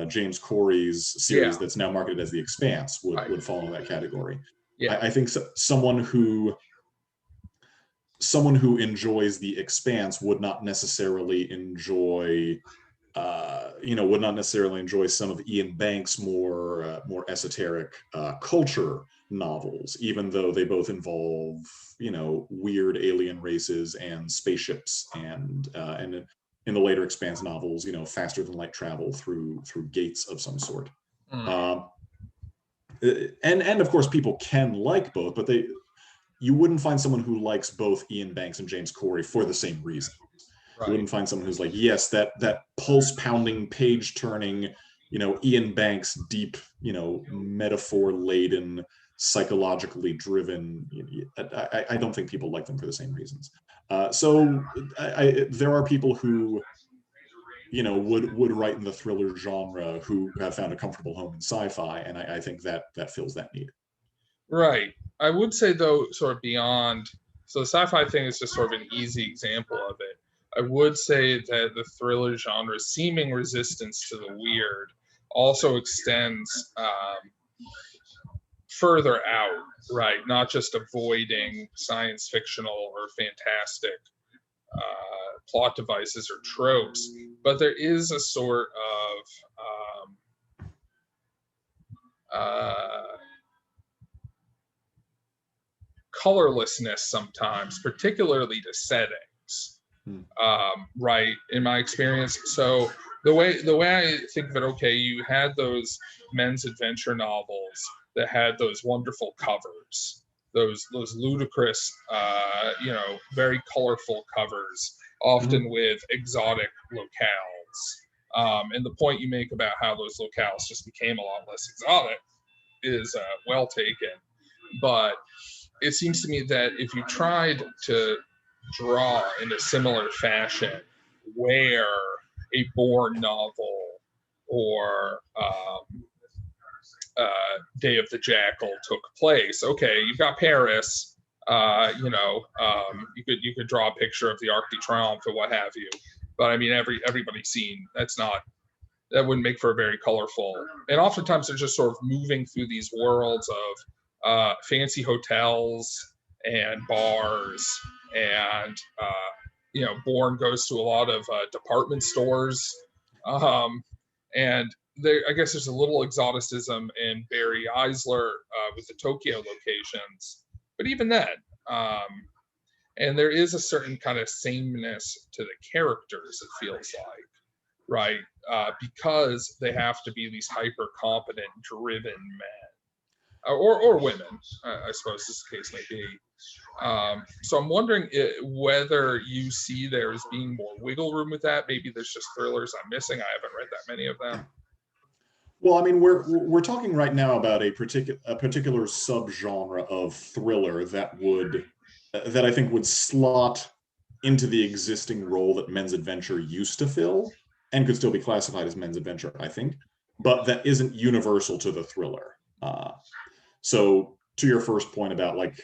James Corey's series that's now marketed as The Expanse would fall into that category. Yeah. I think someone who enjoys The Expanse would not necessarily enjoy some of Ian Banks' more esoteric culture novels, even though they both involve, you know, weird alien races and spaceships, and in the later Expanse novels, you know, faster than light travel through gates of some sort. And of course people can like both, but you wouldn't find someone who likes both Ian Banks and James Corey for the same reason. Right. You wouldn't find someone who's like, yes, that pulse pounding, page turning, Ian Banks' deep, metaphor-laden, psychologically driven. I don't think people like them for the same reasons. So there are people who, would write in the thriller genre who have found a comfortable home in sci-fi, and I think that fills that need. Right. I would say though, sort of beyond, so the sci-fi thing is just sort of an easy example of it. I would say that the thriller genre's seeming resistance to the weird also extends further out, right? Not just avoiding science fictional or fantastic plot devices or tropes, but there is a sort of colorlessness sometimes, particularly to settings. Right, in my experience. So the way I think of it, okay, you had those men's adventure novels that had those wonderful covers, those ludicrous, very colorful covers, often with exotic locales. And the point you make about how those locales just became a lot less exotic is well taken. But it seems to me that if you tried to draw in a similar fashion where a Bourne novel or Day of the Jackal took place, okay, you've got Paris. You could draw a picture of the Arc de Triomphe or what have you. But I mean, everybody's seen that wouldn't make for a very colorful. And oftentimes they're just sort of moving through these worlds of fancy hotels and bars, and Bourne goes to a lot of department stores, and I guess there's a little exoticism in Barry Eisler with the Tokyo locations, but even then, and there is a certain kind of sameness to the characters. It feels like, right, because they have to be these hyper competent, driven men. Or women, I suppose this case may be. So I'm wondering whether you see there as being more wiggle room with that. Maybe there's just thrillers I'm missing. I haven't read that many of them. Well, I mean, we're talking right now about a particular subgenre of thriller that I think would slot into the existing role that men's adventure used to fill, and could still be classified as men's adventure, I think, but that isn't universal to the thriller. So to your first point about like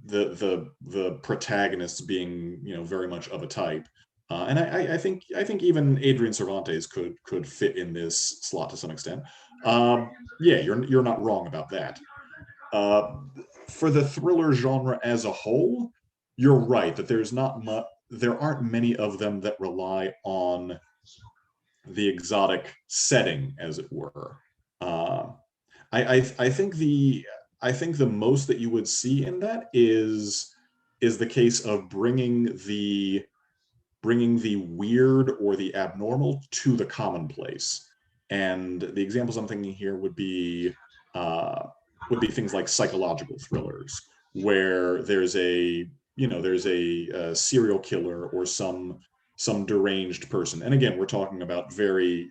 the protagonists being very much of a type, and I think even Adrian Cervantes could fit in this slot to some extent. Yeah, you're not wrong about that. For the thriller genre as a whole, you're right that there aren't many of them that rely on the exotic setting, as it were. I think the most that you would see in that is the case of bringing the weird or the abnormal to the commonplace. And the examples I'm thinking here would be things like psychological thrillers, where there's a serial killer or some deranged person. And again, we're talking about very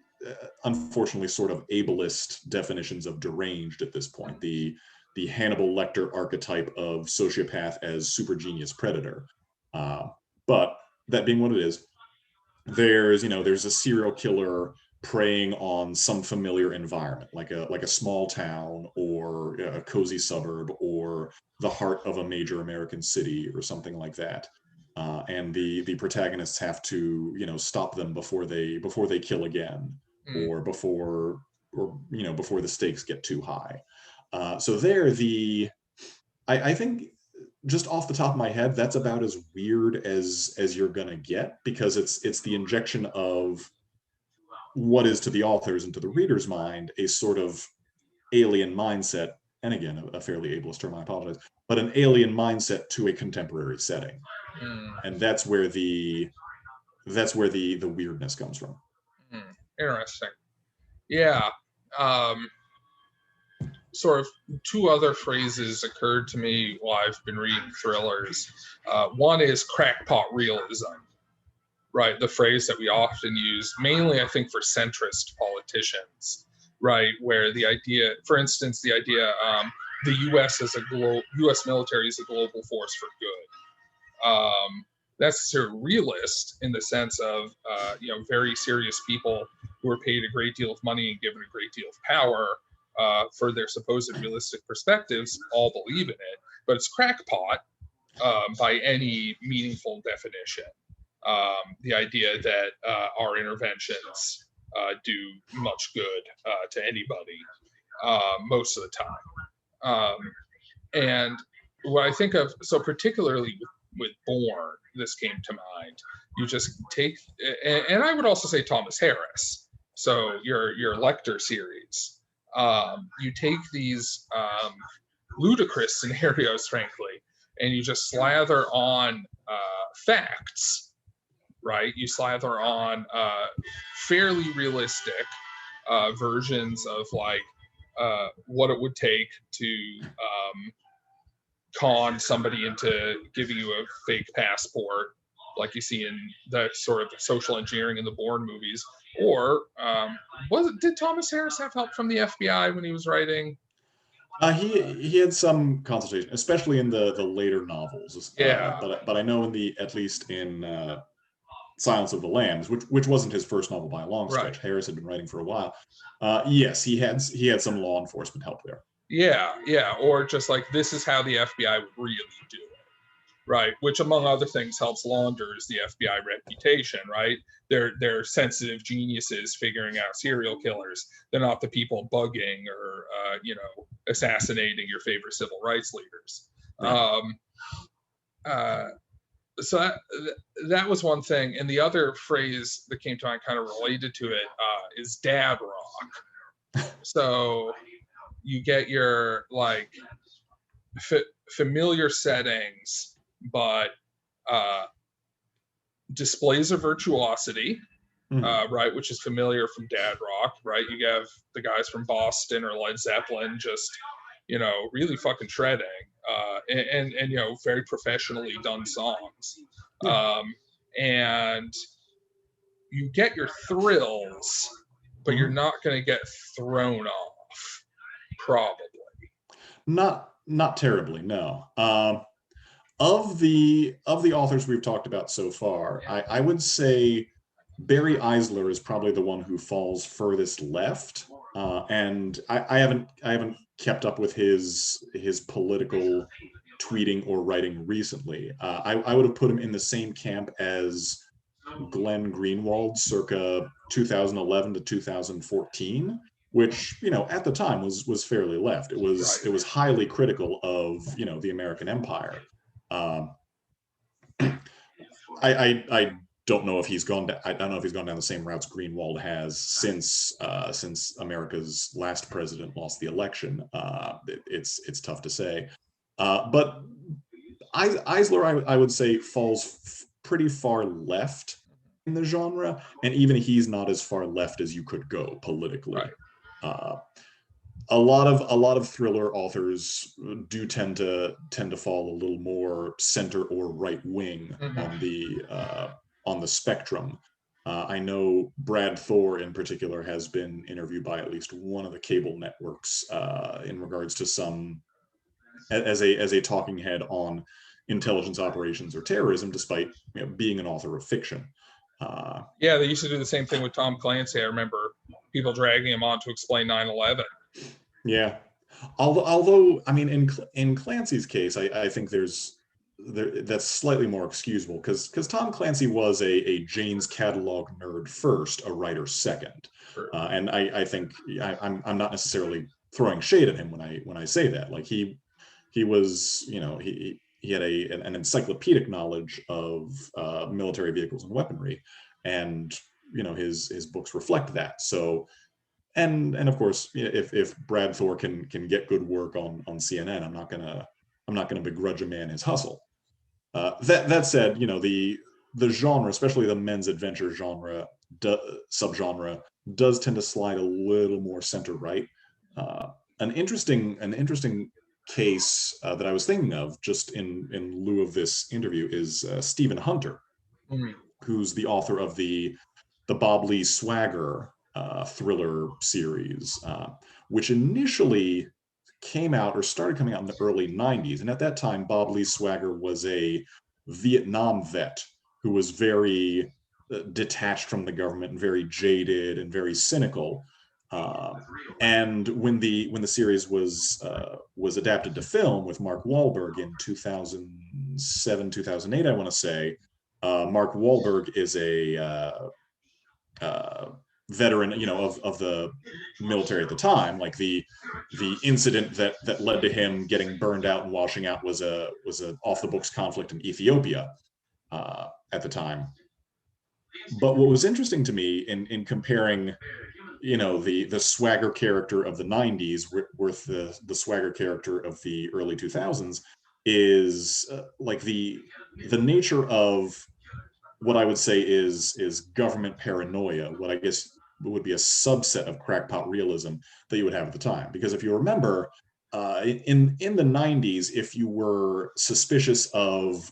unfortunately sort of ableist definitions of deranged at this point. The Hannibal Lecter archetype of sociopath as super genius predator. But that being what it is, there's a serial killer preying on some familiar environment, like a small town or a cozy suburb or the heart of a major American city or something like that. And the protagonists have to stop them before they kill again, or before the stakes get too high. So I think, just off the top of my head, that's about as weird as you're gonna get, because it's the injection of what is to the author's and to the reader's mind a sort of alien mindset, and again, a fairly ableist term, I apologize, but an alien mindset to a contemporary setting. And that's where the weirdness comes from. Interesting. Yeah. Sort of two other phrases occurred to me while I've been reading thrillers. One is crackpot realism, right? The phrase that we often use, mainly I think for centrist politicians, right? Where the idea, for instance, the idea the U.S. military is a global force for good. That's a realist in the sense of very serious people who are paid a great deal of money and given a great deal of power for their supposed realistic perspectives all believe in it, but it's crackpot by any meaningful definition. The idea that our interventions do much good to anybody most of the time. And what I think of, so particularly with Bourne, this came to mind. You just take, and I would also say Thomas Harris. So your Lecter series, you take these ludicrous scenarios, frankly, and you just slather on facts, right? You slather on fairly realistic versions of like what it would take to con somebody into giving you a fake passport, like you see in that sort of social engineering in the Bourne movies. Or did Thomas Harris have help from the FBI when he was writing? He had some consultation, especially in the later novels. Yeah. But I know at least in Silence of the Lambs, which wasn't his first novel by a long stretch. Right. Harris had been writing for a while. Yes, he had some law enforcement help there. Yeah. Or just like, this is how the FBI would really do it, right? Which, among other things, helps launders the FBI reputation, right? They're sensitive geniuses figuring out serial killers. They're not the people bugging or assassinating your favorite civil rights leaders. Right. So that was one thing, and the other phrase that came to mind, kind of related to it, is dad rock. So you get your like familiar settings, but displays of virtuosity, right, which is familiar from dad rock, right? You have the guys from Boston or Led Zeppelin just really fucking shredding, and very professionally done songs. And you get your thrills, but you're not going to get thrown off, probably. Not terribly, no. Of the authors we've talked about so far, I would say Barry Eisler is probably the one who falls furthest left, and I haven't kept up with his political tweeting or writing recently. I would have put him in the same camp as Glenn Greenwald, circa 2011 to 2014, which at the time was fairly left. It was highly critical of the American empire. I don't know if he's gone. I don't know if he's gone down the same routes Greenwald has since America's last president lost the election. It's tough to say, but Eisler, I would say, falls pretty far left in the genre, and even he's not as far left as you could go politically. Right. A lot of thriller authors do tend to fall a little more center or right wing on the spectrum. I know Brad Thor in particular has been interviewed by at least one of the cable networks in regards to some as a talking head on intelligence operations or terrorism, despite being an author of fiction. Yeah, they used to do the same thing with Tom Clancy. I remember people dragging him on to explain 9/11. Yeah, although I mean, in Clancy's case, I think that's slightly more excusable because Tom Clancy was a Jane's catalog nerd first, a writer second, and I think I'm not necessarily throwing shade at him when I say that. Like he was he had an encyclopedic knowledge of military vehicles and weaponry, and his books reflect that. So. And of course, if Brad Thor can get good work on CNN, I'm not gonna begrudge a man his hustle. That said, the genre, especially the men's adventure genre subgenre, does tend to slide a little more center right. An interesting case that I was thinking of just in lieu of this interview is Stephen Hunter. who's the author of the Bob Lee Swagger thriller series, which initially came out or started coming out in the early 90s. And at that time, Bob Lee Swagger was a Vietnam vet who was very detached from the government and very jaded and very cynical. And when the series was adapted to film with Mark Wahlberg in 2007, 2008, I want to say, Mark Wahlberg is a veteran, of the military at the time. Like the incident that led to him getting burned out and washing out was a off the books conflict in Ethiopia at the time. But what was interesting to me in comparing, the swagger character of the 90s with the swagger character of the early 2000s is like the nature of what I would say is government paranoia, what I guess would be a subset of crackpot realism that you would have at the time. Because if you remember, in the 90s, if you were suspicious of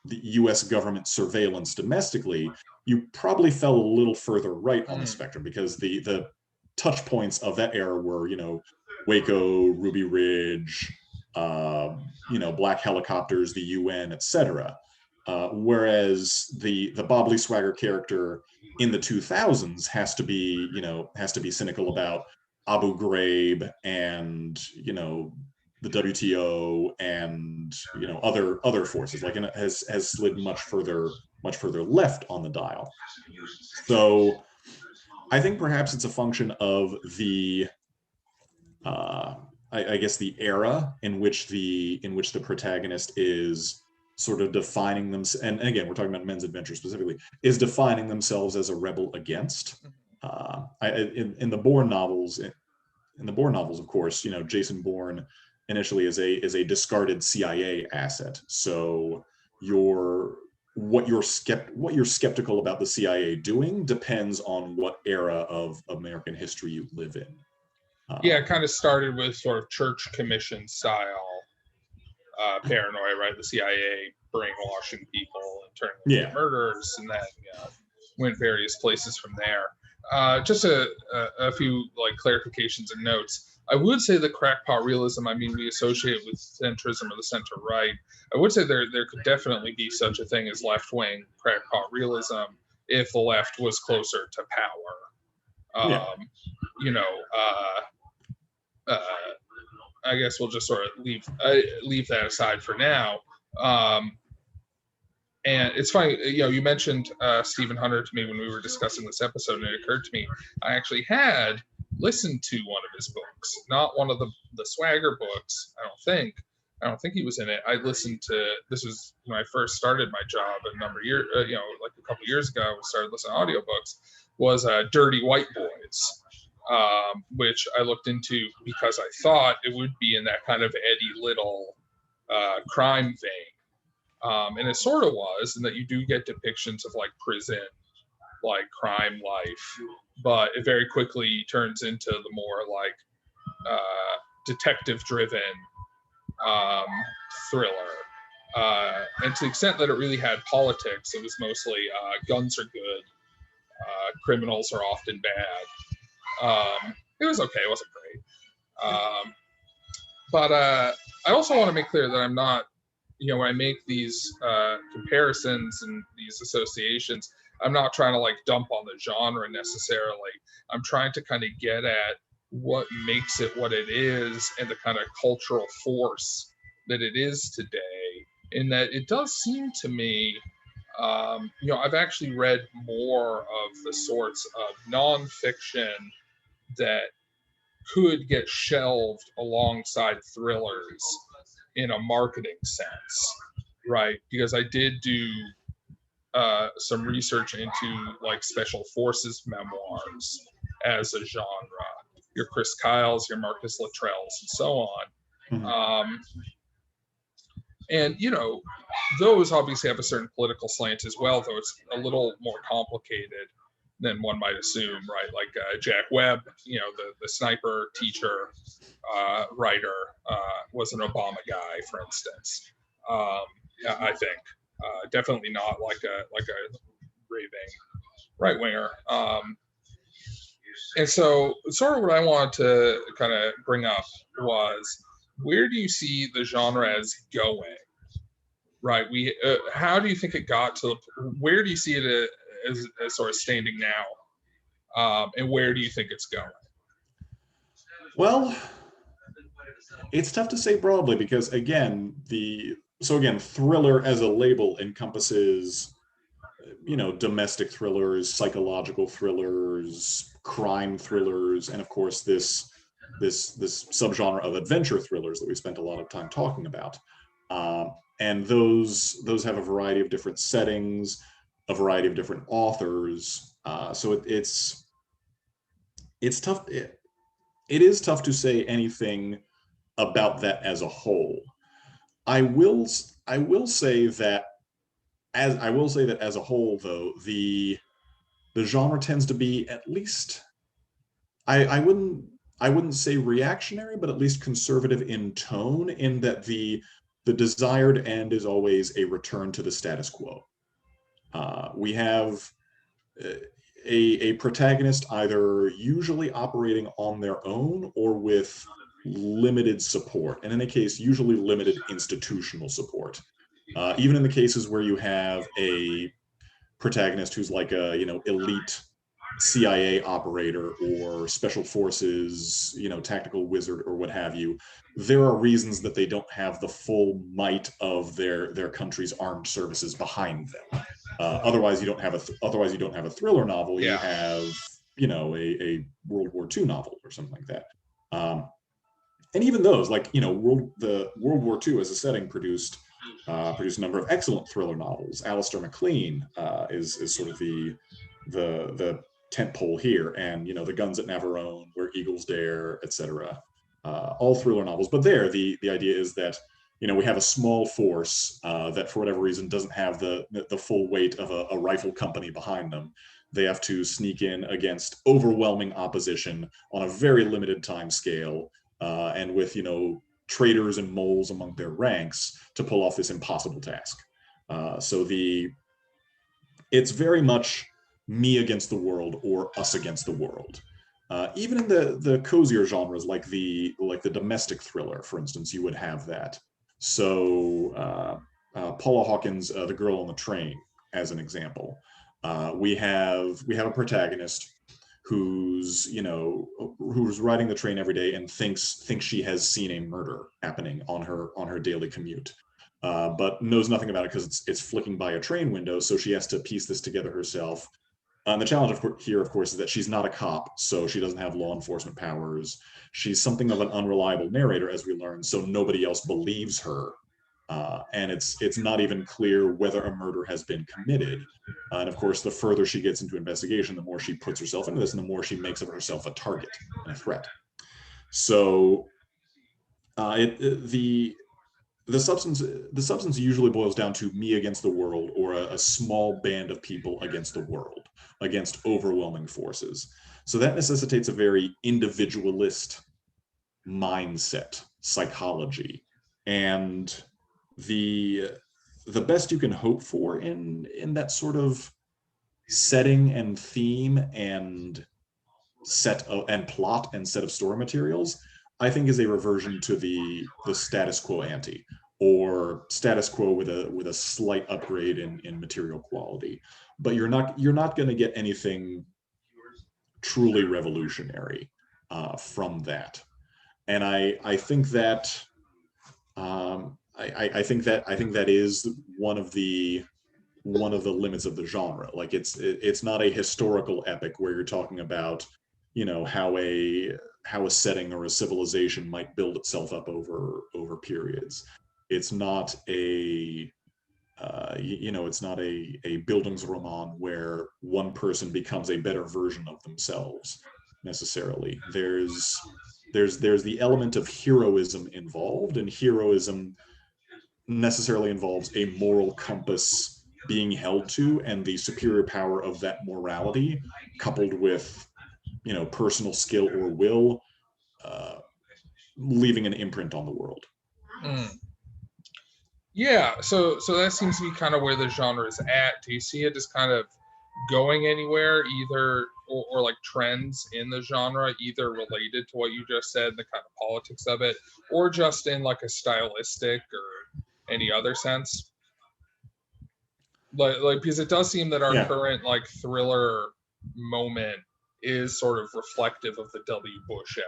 the U.S. government surveillance domestically, you probably fell a little further right on the spectrum, because the touch points of that era were, Waco, Ruby Ridge, black helicopters, the UN, etc. Whereas the Bob Lee Swagger character in the 2000s has to be cynical about Abu Ghraib and the WTO and other forces, like, and it has slid much further left on the dial. So I think perhaps it's a function of the I guess the era in which the protagonist is sort of defining them, and again, we're talking about men's adventure specifically, is defining themselves as a rebel against. In the Bourne novels, of course, Jason Bourne initially is a discarded CIA asset. So what you're skeptical about the CIA doing depends on what era of American history you live in. Yeah, it kind of started with sort of church commission style paranoia, right? The CIA brainwashing people and turning them into murderers, and then went various places from there. Just a few like clarifications and notes. I would say the crackpot realism, I mean, we associate with centrism or the center right. I would say there could definitely be such a thing as left-wing crackpot realism if the left was closer to power. I guess we'll just sort of leave that aside for now. And it's funny, you mentioned Stephen Hunter to me when we were discussing this episode, and it occurred to me I actually had listened to one of his books, not one of the Swagger books. I don't think he was in it. I listened to, this was when I first started my job a number of years, like a couple of years ago, I started listening to audiobooks, was Dirty White Boys. Which I looked into because I thought it would be in that kind of Eddie Little crime vein. And it sort of was, in that you do get depictions of like prison, like crime life, but it very quickly turns into the more like detective driven thriller. And to the extent that it really had politics, it was mostly guns are good, criminals are often bad. It was okay. It wasn't great. But I also want to make clear that I'm not, when I make these comparisons and these associations, I'm not trying to like dump on the genre necessarily. I'm trying to kind of get at what makes it what it is and the kind of cultural force that it is today. In that it does seem to me, I've actually read more of the sorts of nonfiction that could get shelved alongside thrillers in a marketing sense, right? Because I did do some research into like special forces memoirs as a genre, your Chris Kyles, your Marcus Luttrells, and so on. Mm-hmm. And those obviously have a certain political slant as well, though it's a little more complicated than one might assume, right? Like Jack Webb, the sniper teacher, writer, was an Obama guy, for instance. I think definitely not like a raving right winger. And so, sort of what I wanted to kind of bring up was, where do you see the genre as going? Right. How do you think it got to? Where do you see it as sort of standing now? And where do you think it's going? Well, it's tough to say broadly because again, thriller as a label encompasses, domestic thrillers, psychological thrillers, crime thrillers, and of course this subgenre of adventure thrillers that we spent a lot of time talking about. And those have a variety of different settings, a variety of different authors. So it's tough. It is tough to say anything about that as a whole. I will say that as a whole, though, the genre tends to be, at least, I wouldn't say reactionary, but at least conservative in tone, in that the desired end is always a return to the status quo. We have a protagonist either usually operating on their own or with limited support, and in a case, usually limited institutional support. Even in the cases where you have a protagonist who's like a elite CIA operator or special forces, tactical wizard or what have you, there are reasons that they don't have the full might of their country's armed services behind them. Otherwise, you don't have a thriller novel. You have a World War II novel or something like that. And even those, like World War II as a setting produced a number of excellent thriller novels. Alistair MacLean is sort of the tentpole here, and The Guns at Navarone, Where Eagles Dare, etc. All thriller novels. But there, the idea is that we have a small force that for whatever reason doesn't have the full weight of a rifle company behind them. They have to sneak in against overwhelming opposition on a very limited time scale, and with traitors and moles among their ranks to pull off this impossible task. So it's very much me against the world or us against the world. Even in the cozier genres, like the domestic thriller, for instance, you would have that. So Paula Hawkins' The Girl on the Train, as an example. We have a protagonist who's riding the train every day and thinks she has seen a murder happening on her daily commute, but knows nothing about it because it's flicking by a train window. So she has to piece this together herself. And the challenge here, of course, is that she's not a cop, so she doesn't have law enforcement powers. She's something of an unreliable narrator, as we learn, so nobody else believes her. And it's not even clear whether a murder has been committed. And of course, the further she gets into investigation, the more she puts herself into this, and the more she makes of herself a target and a threat. So the substance usually boils down to me against the world, or a small band of people against the world, against overwhelming forces. So that necessitates a very individualist mindset, psychology, and the best you can hope for in that sort of setting and theme and and plot and set of story materials, I think, is a reversion to the status quo ante, or status quo with a slight upgrade in material quality. But you're not going to get anything truly revolutionary from that. And I think that I think that is one of the limits of the genre. Like it's not a historical epic where you're talking about how a setting or a civilization might build itself up over periods. It's not a it's not a Bildungsroman where one person becomes a better version of themselves necessarily. There's the element of heroism involved, and heroism necessarily involves a moral compass being held to, and the superior power of that morality, coupled with personal skill or will, leaving an imprint on the world. Yeah, so that seems to be kind of where the genre is at. Do you see it as kind of going anywhere, either or like trends in the genre, either related to what you just said, the kind of politics of it, or just in like a stylistic or any other sense? Like because it does seem that our Yeah. current like thriller moment is sort of reflective of the W. Bush era,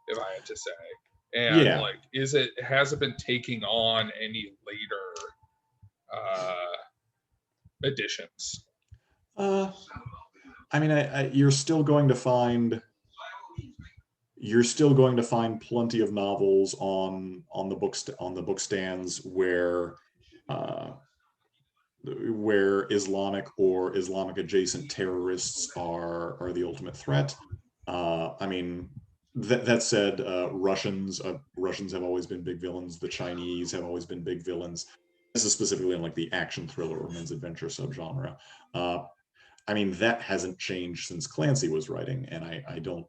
if I had to say. And Yeah. like, has it been taking on any later editions? Uh, I mean, you're still going to find plenty of novels on the book stands uh, where Islamic or Islamic adjacent terrorists are the ultimate threat. I mean, that said, Russians have always been big villains. The Chinese have always been big villains. This is specifically in like the action thriller or men's adventure subgenre. I mean, that hasn't changed since Clancy was writing, and I don't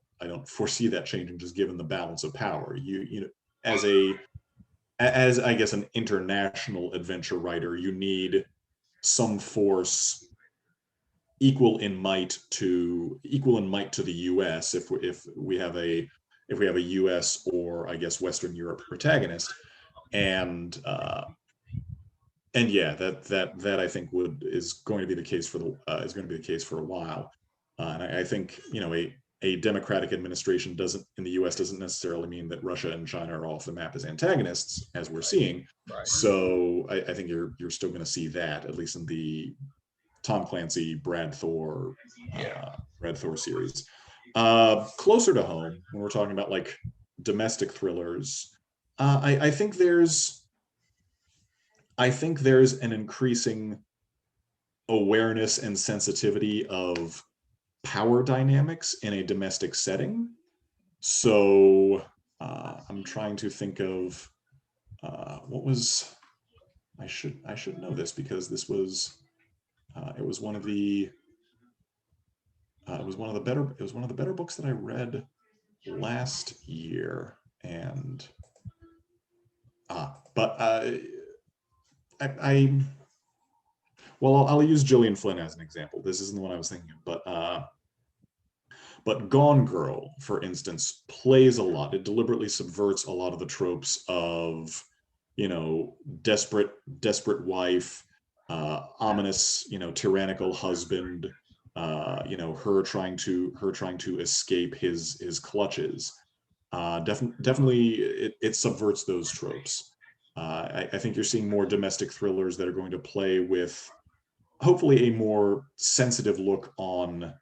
foresee that changing, just given the balance of power. You know, as I guess an international adventure writer, you need some force equal in might to the U.S. if we have a U.S. or I guess Western Europe protagonist, and yeah, that I think is going to be the case for a while, and I think a democratic administration in the U.S. doesn't necessarily mean that Russia and China are off the map as antagonists, as we're seeing. Right. So I think you're still going to see that, at least in the Tom Clancy, Brad Thor series. Closer to home, when we're talking about like domestic thrillers, I think there's an increasing awareness and sensitivity of power dynamics in a domestic setting. So I'm trying to think of what was I should know this, because this was it was one of the better books that I read last year, and but I'll use Gillian Flynn as an example. This isn't the one I was thinking of, but Gone Girl, for instance, plays a lot. It deliberately subverts a lot of the tropes of, desperate wife, ominous, tyrannical husband, her trying to escape his clutches. Definitely, it subverts those tropes. I think you're seeing more domestic thrillers that are going to play with, hopefully, a more sensitive look on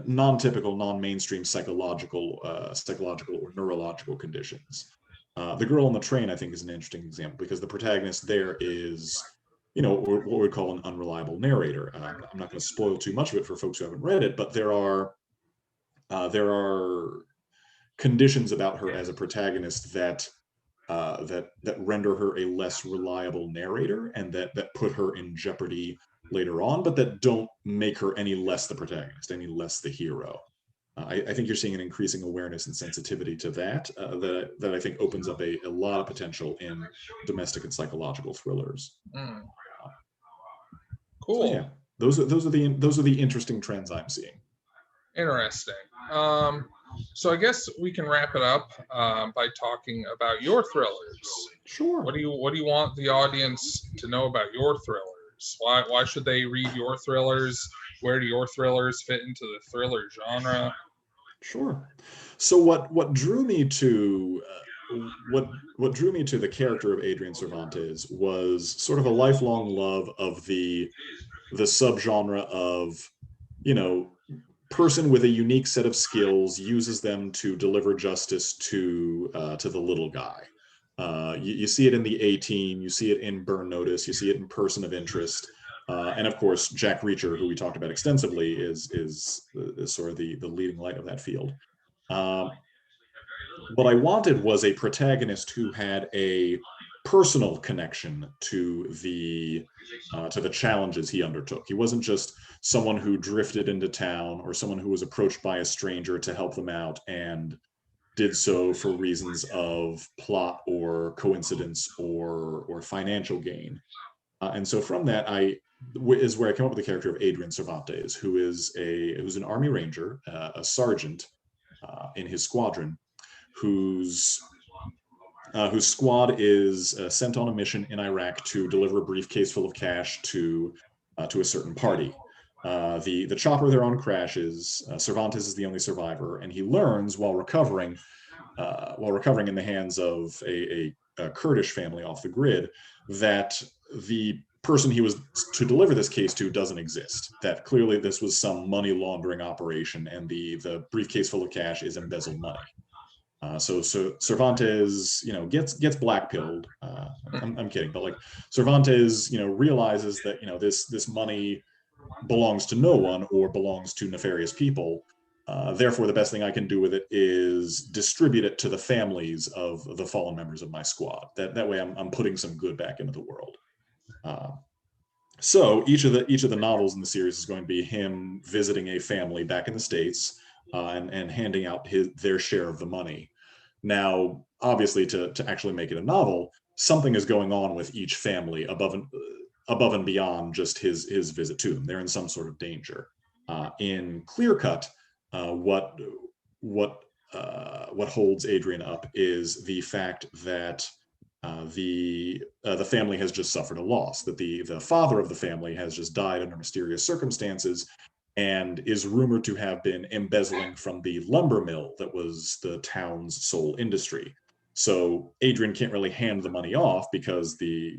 non-typical, non-mainstream psychological or neurological conditions. The Girl on the Train, I think, is an interesting example, because the protagonist there is, what we call an unreliable narrator. I'm not going to spoil too much of it for folks who haven't read it, but there are conditions about her as a protagonist that render her a less reliable narrator, and that put her in jeopardy later on, but that don't make her any less the protagonist, any less the hero. I think you're seeing an increasing awareness and sensitivity to that, that I think opens up a lot of potential in domestic and psychological thrillers. Cool. So yeah, those are the interesting trends I'm seeing. Interesting. So I guess we can wrap it up by talking about your thrillers. Sure. What do you want the audience to know about your thrillers? Why should they read your thrillers? Where do your thrillers fit into the thriller genre? Sure. So what drew me to the character of Adrian Cervantes was sort of a lifelong love of the subgenre of, person with a unique set of skills uses them to deliver justice to the little guy. You see it in the A-Team, you see it in Burn Notice, you see it in Person of Interest, and of course Jack Reacher, who we talked about extensively, is sort of the leading light of that field. What I wanted was a protagonist who had a personal connection to the challenges he undertook. He wasn't just someone who drifted into town, or someone who was approached by a stranger to help them out and did so for reasons of plot or coincidence or financial gain. And so from that, is where I come up with the character of Adrian Cervantes, who's an Army Ranger, a sergeant in his squadron, whose squad is sent on a mission in Iraq to deliver a briefcase full of cash to a certain party. The chopper they're on crashes. Cervantes is the only survivor, and he learns while recovering in the hands of a Kurdish family off the grid that the person he was to deliver this case to doesn't exist. That clearly this was some money laundering operation, and the briefcase full of cash is embezzled money. So Cervantes, gets blackpilled. I'm kidding, but like Cervantes, realizes that this money belongs to no one or belongs to nefarious people. Therefore, the best thing I can do with it is distribute it to the families of the fallen members of my squad. That way, I'm putting some good back into the world. So each of the novels in the series is going to be him visiting a family back in the States and handing out their share of the money. Now, obviously, to actually make it a novel, something is going on with each family above and beyond just his visit to them. They're in some sort of danger. In Clear Cut, what holds Adrian up is the fact that the family has just suffered a loss, that the father of the family has just died under mysterious circumstances and is rumored to have been embezzling from the lumber mill that was the town's sole industry. So Adrian can't really hand the money off because the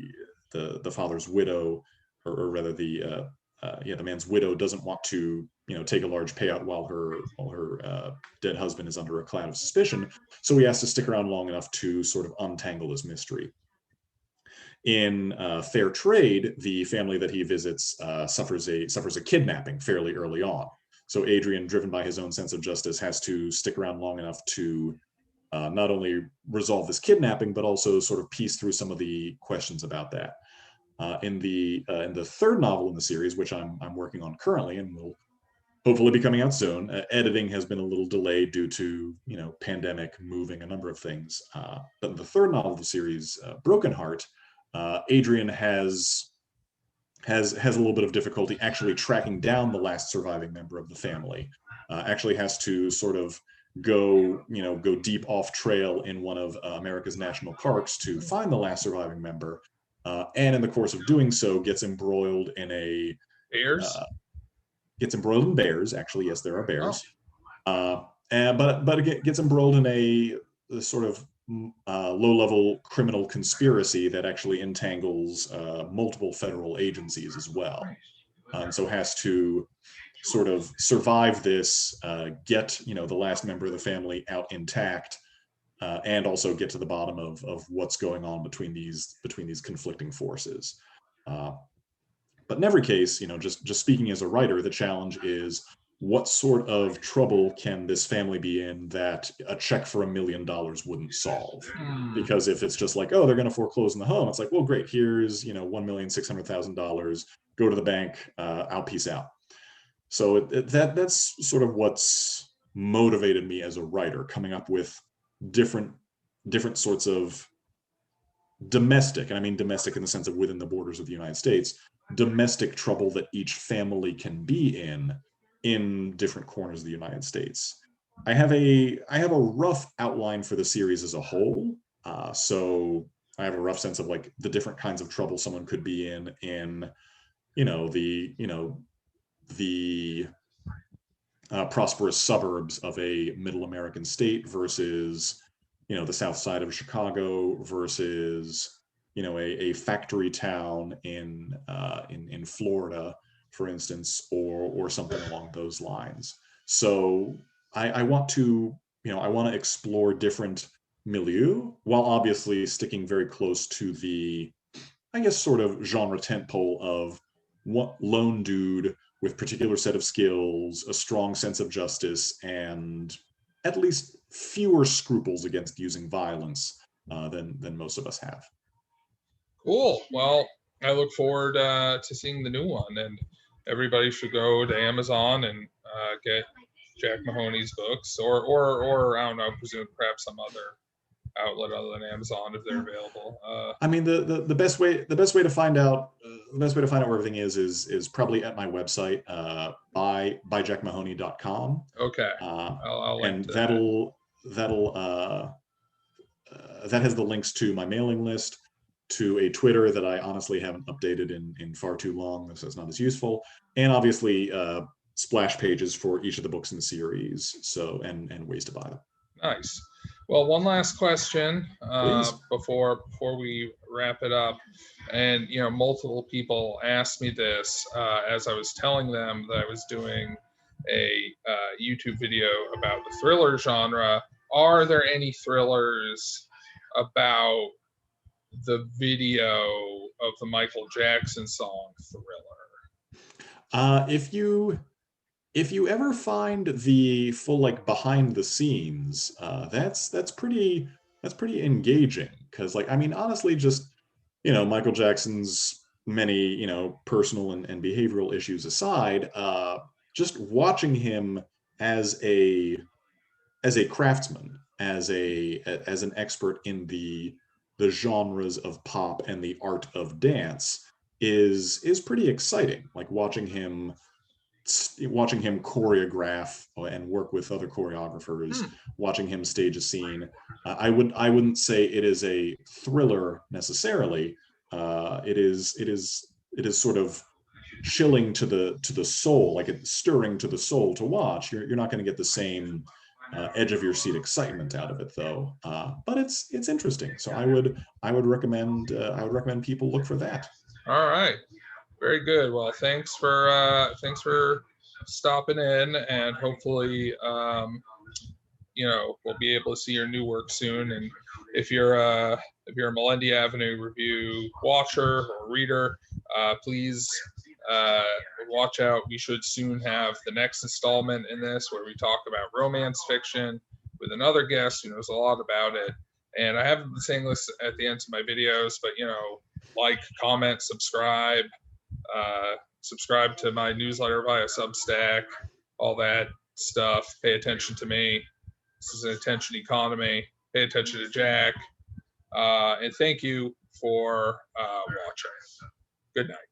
father's widow, or rather the man's widow, doesn't want to take a large payout while her dead husband is under a cloud of suspicion. So he has to stick around long enough to sort of untangle this mystery. In Fair Trade, the family that he visits suffers a kidnapping fairly early on. So Adrian, driven by his own sense of justice, has to stick around long enough to not only resolve this kidnapping, but also sort of piece through some of the questions about that. In the third novel in the series, which I'm working on currently and will hopefully be coming out soon, editing has been a little delayed due to pandemic, moving, a number of things. But in the third novel of the series, Broken Heart, Adrian has a little bit of difficulty actually tracking down the last surviving member of the family. Actually has to sort of go deep off trail in one of America's national parks to find the last surviving member. And in the course of doing so, gets embroiled in bears. Gets embroiled in bears. Actually, yes, there are bears. Oh. But it gets embroiled in a sort of low-level criminal conspiracy that actually entangles multiple federal agencies as well. So has to sort of survive this, get the last member of the family out intact, and also get to the bottom of what's going on between these conflicting forces. But in every case, just speaking as a writer, the challenge is, what sort of trouble can this family be in that a check for $1 million wouldn't solve? Because if it's just like, oh, they're going to foreclose in the home, it's like, well, great, here's $1,600,000. Go to the bank. I'll peace out. So that's sort of what's motivated me as a writer, coming up with different sorts of domestic, and I mean domestic in the sense of within the borders of the United States, domestic trouble that each family can be in different corners of the United States. I have a rough outline for the series as a whole. So I have a rough sense of like the different kinds of trouble someone could be in the prosperous suburbs of a middle American state versus the south side of Chicago versus a factory town in Florida, for instance, or something along those lines. So I want to explore different milieu while obviously sticking very close to the, I guess, sort of genre tentpole of what lone dude with particular set of skills, a strong sense of justice, and at least fewer scruples against using violence than most of us have. Cool. Well, I look forward to seeing the new one, and everybody should go to Amazon and get Jack Mahoney's books, or I don't know, presume perhaps some other outlet other than Amazon if they're available. I mean, the best way to find out where everything is probably at my website, byjackmahoney.com. Okay, I'll link and to that has the links to my mailing list, to a Twitter that I honestly haven't updated in far too long, so it's not as useful, and obviously splash pages for each of the books in the series, so and ways to buy them. Nice. Well, one last question Please. before we wrap it up, and multiple people asked me this as I was telling them that I was doing a YouTube video about the thriller genre. Are there any thrillers about the video of the Michael Jackson song Thriller? If you ever find the full behind the scenes, that's pretty engaging, because I mean, honestly, just Michael Jackson's many personal and behavioral issues aside, just watching him as a craftsman, as an expert in the genres of pop and the art of dance is pretty exciting. Like watching him choreograph and work with other choreographers, watching him stage a scene. I wouldn't say it is a thriller necessarily. It is sort of chilling to the soul, like it's stirring to the soul to watch. You're not going to get the same edge of your seat excitement out of it, though. But it's interesting. So I would recommend people look for that. All right. Very good. Well, thanks for stopping in, and hopefully, we'll be able to see your new work soon. And if you're a Melendy Avenue review watcher or reader, please watch out. We should soon have the next installment in this, where we talk about romance fiction with another guest who knows a lot about it. And I haven't been saying this at the ends of my videos, but like, comment, subscribe to my newsletter via Substack, all that stuff. Pay attention to me. This is an attention economy. Pay attention to Jack. And thank you for watching. Good night.